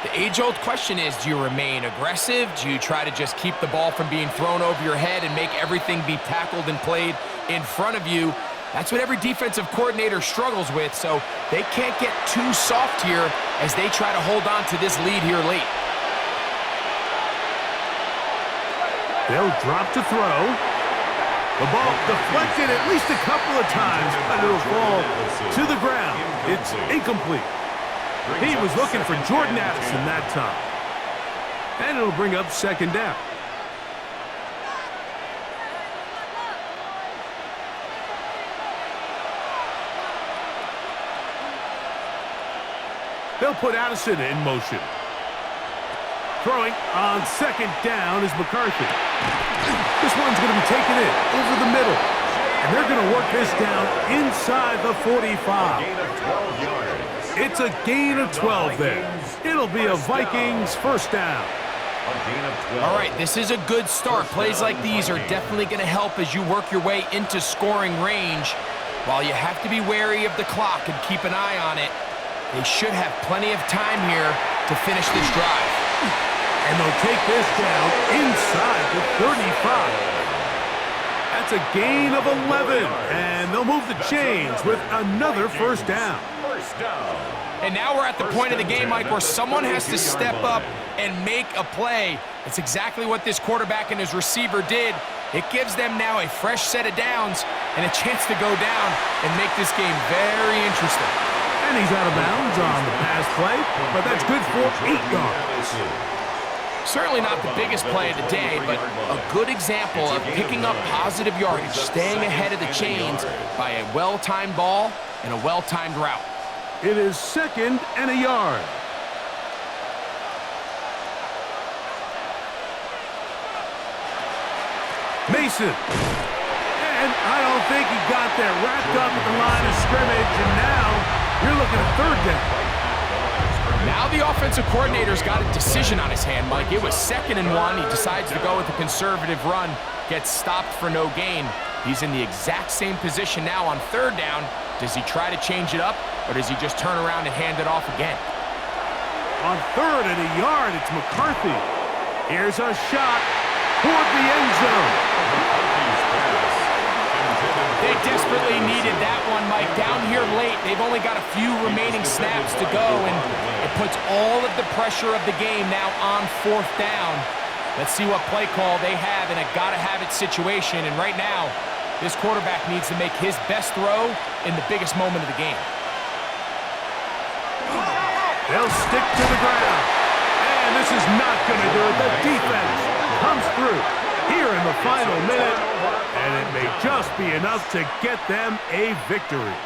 the age-old question is, do you remain aggressive? Do you try to just keep the ball from being thrown over your head and make everything be tackled and played in front of you? That's what every defensive coordinator struggles with, so they can't get too soft here as they try to hold on to this lead here late. They'll drop to throw. The ball deflected at least a couple of times, but it'll fall to the ground. It's incomplete. He was looking for Jordan Addison that time. And it'll bring up second down. They'll put Addison in motion. Throwing on second down is McCarthy. This one's going to be taken in over the middle. And they're going to work this down inside the 45. It's a gain of 12 there. It'll be a Vikings first down. All right, this is a good start. Plays like these are definitely going to help as you work your way into scoring range. While you have to be wary of the clock and keep an eye on it, they should have plenty of time here to finish this drive. And they'll take this down inside the 35. That's a gain of 11. And they'll move the chains with another first down. And now we're at the point of the game, Mike, where someone has to step up and make a play. That's exactly what this quarterback and his receiver did. It gives them now a fresh set of downs and a chance to go down and make this game very interesting. And he's out of bounds on the pass play, but that's good for 8 yards. Certainly not the biggest play of the day, but a good example of picking up positive yardage, staying ahead of the chains by a well-timed ball and a well-timed route. It is second and a yard. Mason. And I don't think he got there. Wrapped up at the line of scrimmage, and now you're looking at third down. Now the offensive coordinator's got a decision on his hand, Mike. It was 2nd and 1. He decides to go with a conservative run, gets stopped for no gain. He's in the exact same position now on 3rd down. Does he try to change it up, or does he just turn around and hand it off again? On 3rd and a yard, it's McCarthy. Here's a shot toward the end zone. They desperately needed that one, Mike. Down here late, they've only got a few remaining snaps to go, and it puts all of the pressure of the game now on 4th down. Let's see what play call they have in a gotta-have-it situation, and right now, this quarterback needs to make his best throw in the biggest moment of the game. They'll stick to the ground, and this is not going to do it. The defense comes through here in the final minute, and it may just be enough to get them a victory.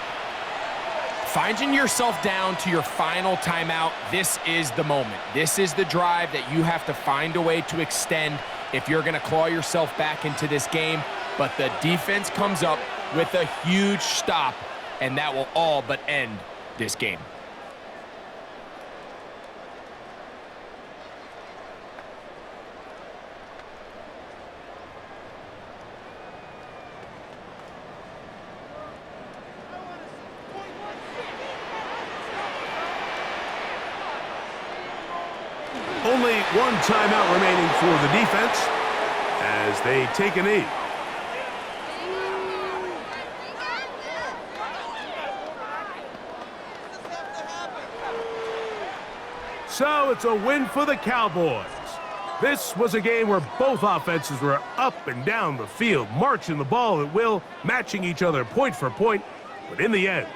Finding yourself down to your final timeout, this is the moment. This is the drive that you have to find a way to extend if you're going to claw yourself back into this game. But the defense comes up with a huge stop, and that will all but end this game. Only one timeout remaining for the defense as they take a knee. So it's a win for the Cowboys. This was a game where both offenses were up and down the field, marching the ball at will, matching each other point for point. But in the end,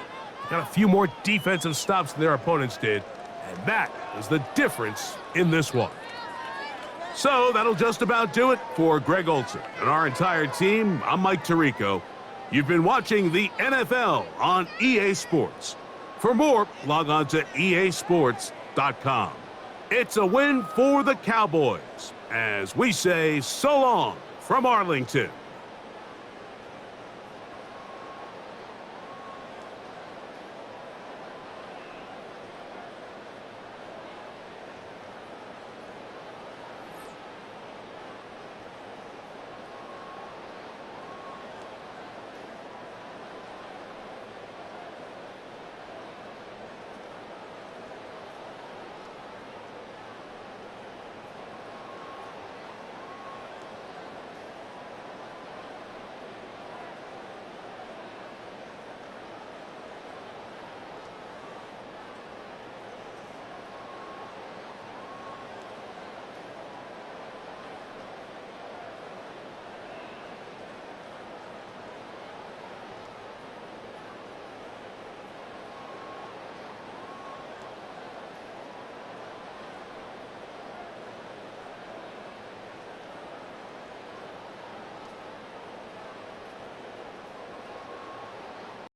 they got a few more defensive stops than their opponents did, and that is the difference in this one. So that'll just about do it for Greg Olson and our entire team. I'm Mike Tirico. You've been watching the NFL on EA Sports. For more, log on to easports.com. It's a win for the Cowboys, as we say so long from Arlington.